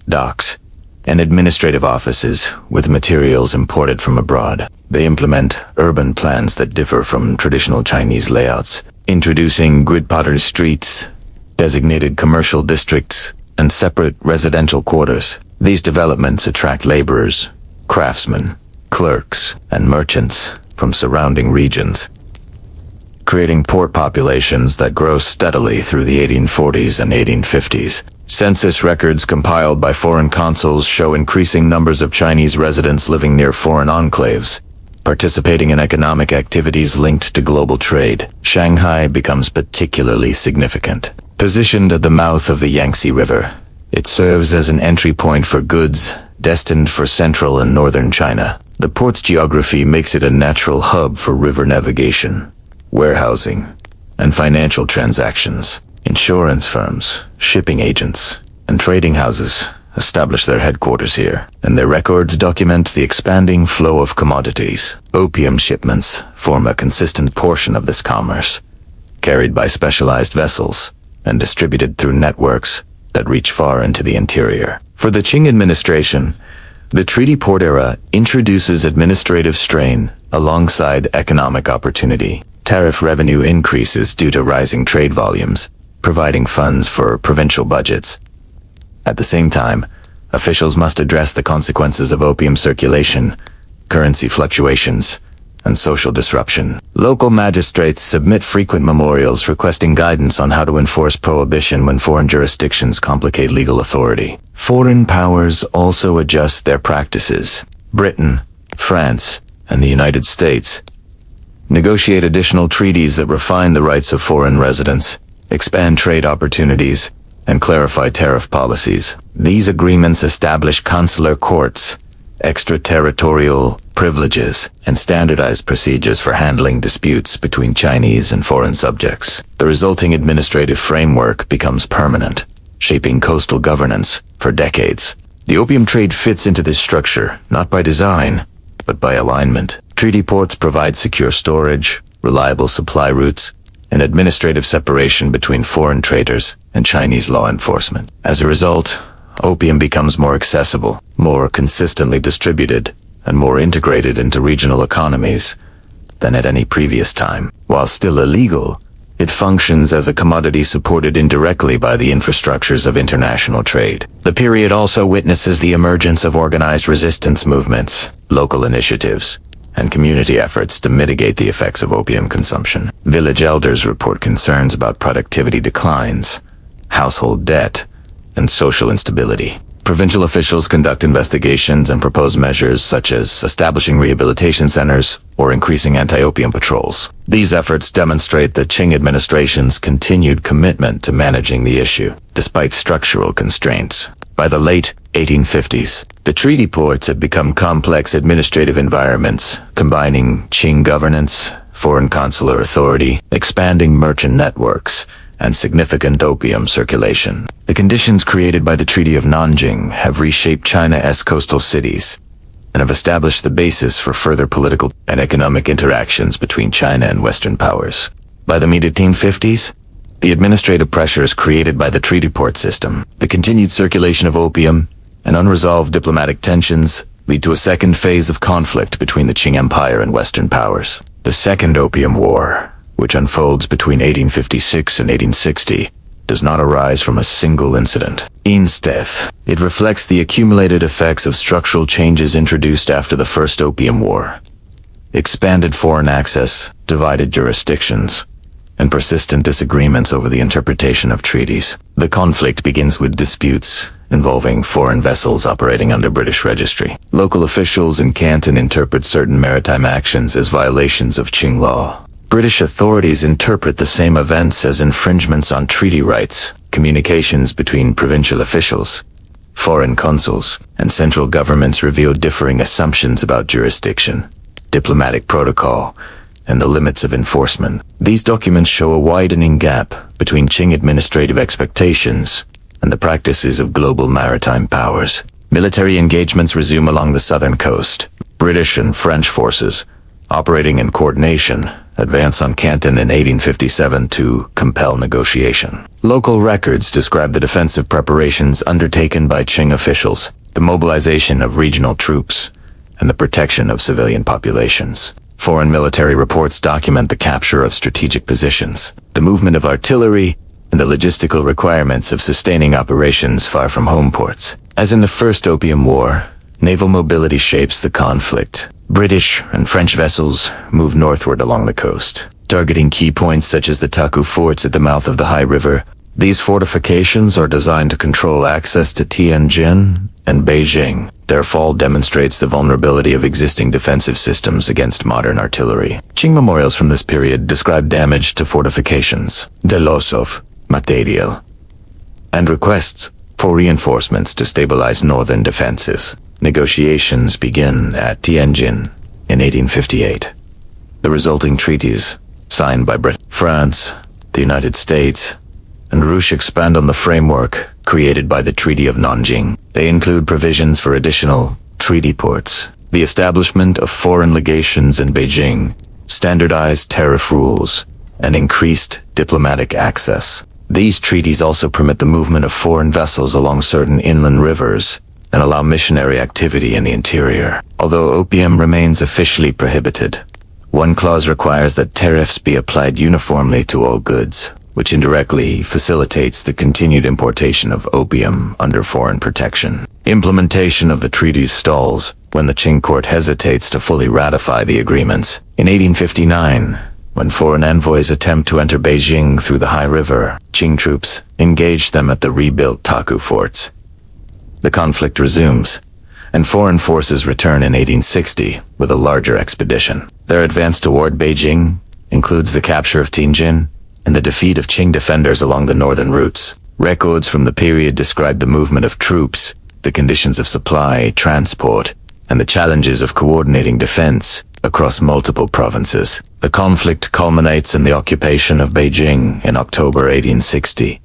docks, and administrative offices with materials imported from abroad. They implement urban plans that differ from traditional Chinese layouts, introducing grid-pottered streets, designated commercial districts, and separate residential quarters. These developments attract laborers, craftsmen, clerks, and merchants from surrounding regions, creating port populations that grow steadily through the 1840s and 1850s. Census records compiled by foreign consuls show increasing numbers of Chinese residents living near foreign enclaves, participating in economic activities linked to global trade. Shanghai becomes particularly significant. Positioned at the mouth of the Yangtze River, it serves as an entry point for goods destined for central and northern China. The port's geography makes it a natural hub for river navigation, warehousing, and financial transactions. Insurance firms, shipping agents, and trading houses establish their headquarters here, and their records document the expanding flow of commodities. Opium shipments form a consistent portion of this commerce, carried by specialized vessels and distributed through networks that reach far into the interior. For the Qing administration, the treaty port era introduces administrative strain alongside economic opportunity. Tariff revenue increases due to rising trade volumes, providing funds for provincial budgets. At the same time, officials must address the consequences of opium circulation, currency fluctuations, and social disruption. Local magistrates submit frequent memorials requesting guidance on how to enforce prohibition when foreign jurisdictions complicate legal authority. Foreign powers also adjust their practices. Britain, France, and the United States negotiate additional treaties that refine the rights of foreign residents, expand trade opportunities, and clarify tariff policies. These agreements establish consular courts, extraterritorial privileges, and standardized procedures for handling disputes between Chinese and foreign subjects. The resulting administrative framework becomes permanent, shaping coastal governance for decades. The opium trade fits into this structure, not by design, but by alignment. Treaty ports provide secure storage, reliable supply routes, and administrative separation between foreign traders and Chinese law enforcement. As a result, opium becomes more accessible, more consistently distributed, and more integrated into regional economies than at any previous time. While still illegal, it functions as a commodity supported indirectly by the infrastructures of international trade. The period also witnesses the emergence of organized resistance movements, local initiatives, and community efforts to mitigate the effects of opium consumption. Village elders report concerns about productivity declines, household debt, and social instability. Provincial officials conduct investigations and propose measures such as establishing rehabilitation centers or increasing anti-opium patrols. These efforts demonstrate the Qing administration's continued commitment to managing the issue, despite structural constraints. By the late 1850s, the treaty ports had become complex administrative environments, combining Qing governance, foreign consular authority, expanding merchant networks, and significant opium circulation. The conditions created by the Treaty of Nanjing have reshaped China's coastal cities and have established the basis for further political and economic interactions between China and Western powers. By the mid-1850s, the administrative pressures created by the treaty port system, the continued circulation of opium, and unresolved diplomatic tensions lead to a second phase of conflict between the Qing Empire and Western powers. The Second Opium War, which unfolds between 1856 and 1860, does not arise from a single incident. Instead, it reflects the accumulated effects of structural changes introduced after the First Opium War. Expanded foreign access, divided jurisdictions, and persistent disagreements over the interpretation of treaties. The conflict begins with disputes involving foreign vessels operating under British registry. Local officials in Canton interpret certain maritime actions as violations of Qing law. British authorities interpret the same events as infringements on treaty rights. Communications between provincial officials, foreign consuls, and central governments reveal differing assumptions about jurisdiction, diplomatic protocol, and the limits of enforcement. These documents show a widening gap between Qing administrative expectations and the practices of global maritime powers. Military engagements resume along the southern coast. British and French forces, operating in coordination, advance on Canton in 1857 to compel negotiation. Local records describe the defensive preparations undertaken by Qing officials, the mobilization of regional troops, and the protection of civilian populations. Foreign military reports document the capture of strategic positions, the movement of artillery, and the logistical requirements of sustaining operations far from home ports. As in the First Opium War, naval mobility shapes the conflict. British and French vessels move northward along the coast, targeting key points such as the Taku forts at the mouth of the Hai River. These fortifications are designed to control access to Tianjin and Beijing. Their fall demonstrates the vulnerability of existing defensive systems against modern artillery. Qing memorials from this period describe damage to fortifications, de loss of material, and requests for reinforcements to stabilize northern defenses. Negotiations begin at Tianjin in 1858. The resulting treaties, signed by Britain, France, the United States, and Russia, expand on the framework created by the Treaty of Nanjing. They include provisions for additional treaty ports, the establishment of foreign legations in Beijing, standardized tariff rules, and increased diplomatic access. These treaties also permit the movement of foreign vessels along certain inland rivers and allow missionary activity in the interior. Although opium remains officially prohibited, one clause requires that tariffs be applied uniformly to all goods, which indirectly facilitates the continued importation of opium under foreign protection. Implementation of the treaties stalls when the Qing court hesitates to fully ratify the agreements. In 1859, when foreign envoys attempt to enter Beijing through the Hai River, Qing troops engage them at the rebuilt Taku forts. The conflict resumes, and foreign forces return in 1860 with a larger expedition. Their advance toward Beijing includes the capture of Tianjin and the defeat of Qing defenders along the northern routes. Records from the period describe the movement of troops, the conditions of supply, transport, and the challenges of coordinating defense across multiple provinces. The conflict culminates in the occupation of Beijing in October 1860.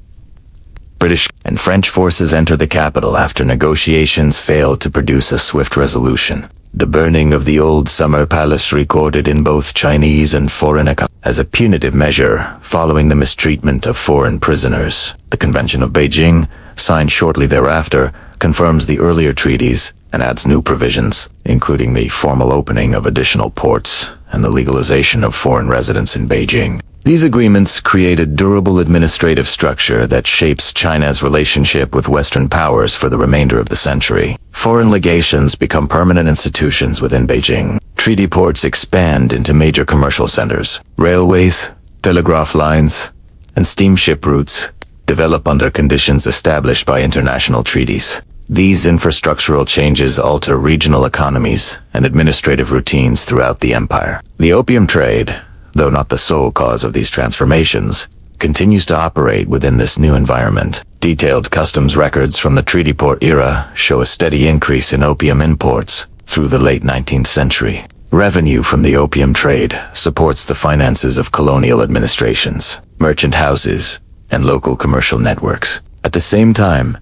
British and French forces enter the capital after negotiations failed to produce a swift resolution. The burning of the old summer palace recorded in both Chinese and foreign accounts as a punitive measure following the mistreatment of foreign prisoners. The Convention of Beijing, signed shortly thereafter, confirms the earlier treaties and adds new provisions, including the formal opening of additional ports and the legalization of foreign residence in Beijing. These agreements create a durable administrative structure that shapes China's relationship with Western powers for the remainder of the century. Foreign legations become permanent institutions within Beijing. Treaty ports expand into major commercial centers. Railways, telegraph lines, and steamship routes develop under conditions established by international treaties. These infrastructural changes alter regional economies and administrative routines throughout the empire. The opium trade, though not the sole cause of these transformations, continues to operate within this new environment. Detailed customs records from the treaty port era show a steady increase in opium imports through the late 19th century. Revenue from the opium trade supports the finances of colonial administrations, merchant houses, and local commercial networks. At the same time,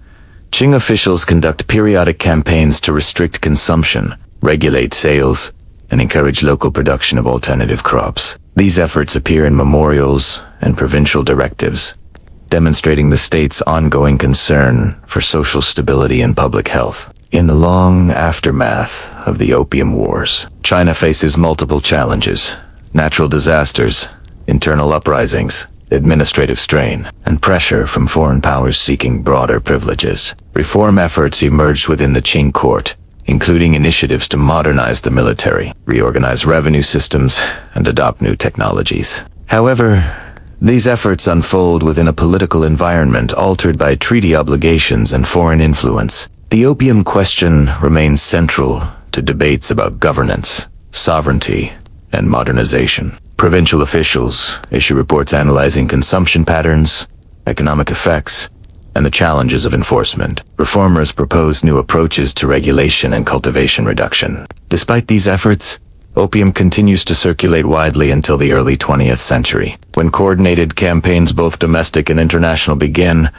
Qing officials conduct periodic campaigns to restrict consumption, regulate sales, and encourage local production of alternative crops. These efforts appear in memorials and provincial directives, demonstrating the state's ongoing concern for social stability and public health. In the long aftermath of the Opium Wars, China faces multiple challenges: natural disasters, internal uprisings, administrative strain, and pressure from foreign powers seeking broader privileges. Reform efforts emerged within the Qing court, including initiatives to modernize the military, reorganize revenue systems, and adopt new technologies. However, these efforts unfold within a political environment altered by treaty obligations and foreign influence. The opium question remains central to debates about governance, sovereignty, and modernization. Provincial officials issue reports analyzing consumption patterns, economic effects, and the challenges of enforcement. Reformers propose new approaches to regulation and cultivation reduction. Despite these efforts, opium continues to circulate widely until the early 20th century, when coordinated campaigns both domestic and international begin,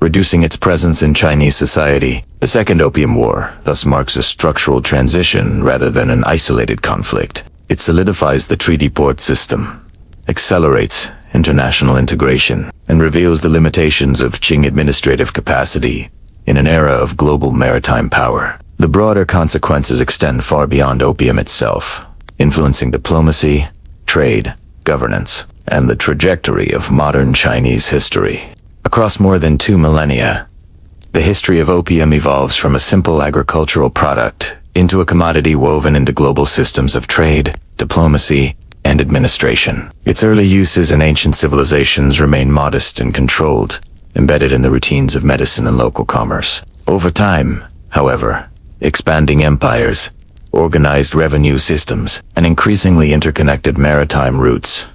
reducing its presence in Chinese society. The Second Opium War thus marks a structural transition rather than an isolated conflict. It solidifies the treaty port system, accelerates international integration, and reveals the limitations of Qing administrative capacity in an era of global maritime power. The broader consequences extend far beyond opium itself, influencing diplomacy, trade, governance, and the trajectory of modern Chinese history. Across more than 2 millennia, the history of opium evolves from a simple agricultural product into a commodity woven into global systems of trade, diplomacy, and administration. Its early uses in ancient civilizations remain modest and controlled, embedded in the routines of medicine and local commerce. Over time, however, expanding empires, organized revenue systems, and increasingly interconnected maritime routes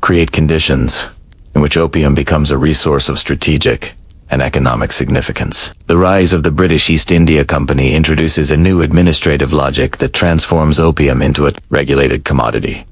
create conditions in which opium becomes a resource of strategic and economic significance. The rise of the British East India Company introduces a new administrative logic that transforms opium into a regulated commodity,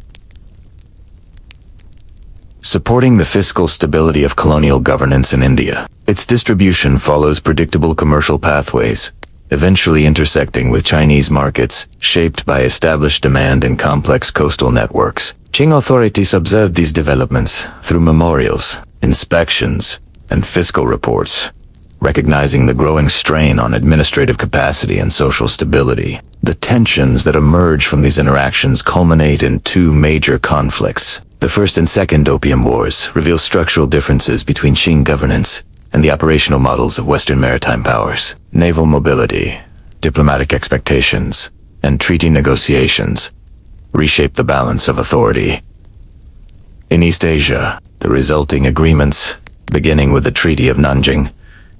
supporting the fiscal stability of colonial governance in India. Its distribution follows predictable commercial pathways, eventually intersecting with Chinese markets, shaped by established demand and complex coastal networks. Qing authorities observed these developments through memorials, inspections, and fiscal reports, recognizing the growing strain on administrative capacity and social stability. The tensions that emerge from these interactions culminate in 2 major conflicts. The First and Second Opium Wars reveal structural differences between Qing governance and the operational models of Western maritime powers. Naval mobility, diplomatic expectations, and treaty negotiations reshape the balance of authority. In East Asia, the resulting agreements, beginning with the Treaty of Nanjing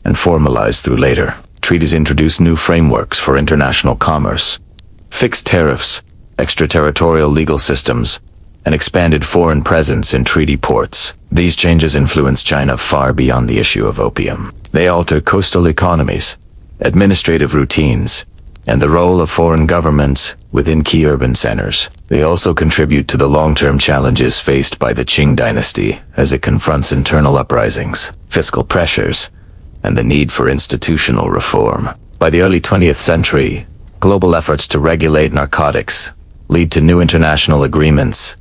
and formalized through later treaties introduced new frameworks for international commerce, fixed tariffs, extraterritorial legal systems, and expanded foreign presence in treaty ports. These changes influenced China far beyond the issue of opium. They altered coastal economies, administrative routines, and the role of foreign governments within key urban centers. They also contribute to the long-term challenges faced by the Qing dynasty as it confronts internal uprisings, fiscal pressures, and the need for institutional reform. By the early 20th century, global efforts to regulate narcotics lead to new international agreements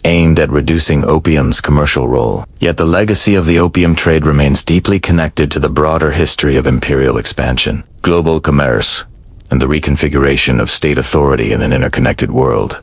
aimed at reducing opium's commercial role. Yet the legacy of the opium trade remains deeply connected to the broader history of imperial expansion, global commerce, and the reconfiguration of state authority in an interconnected world.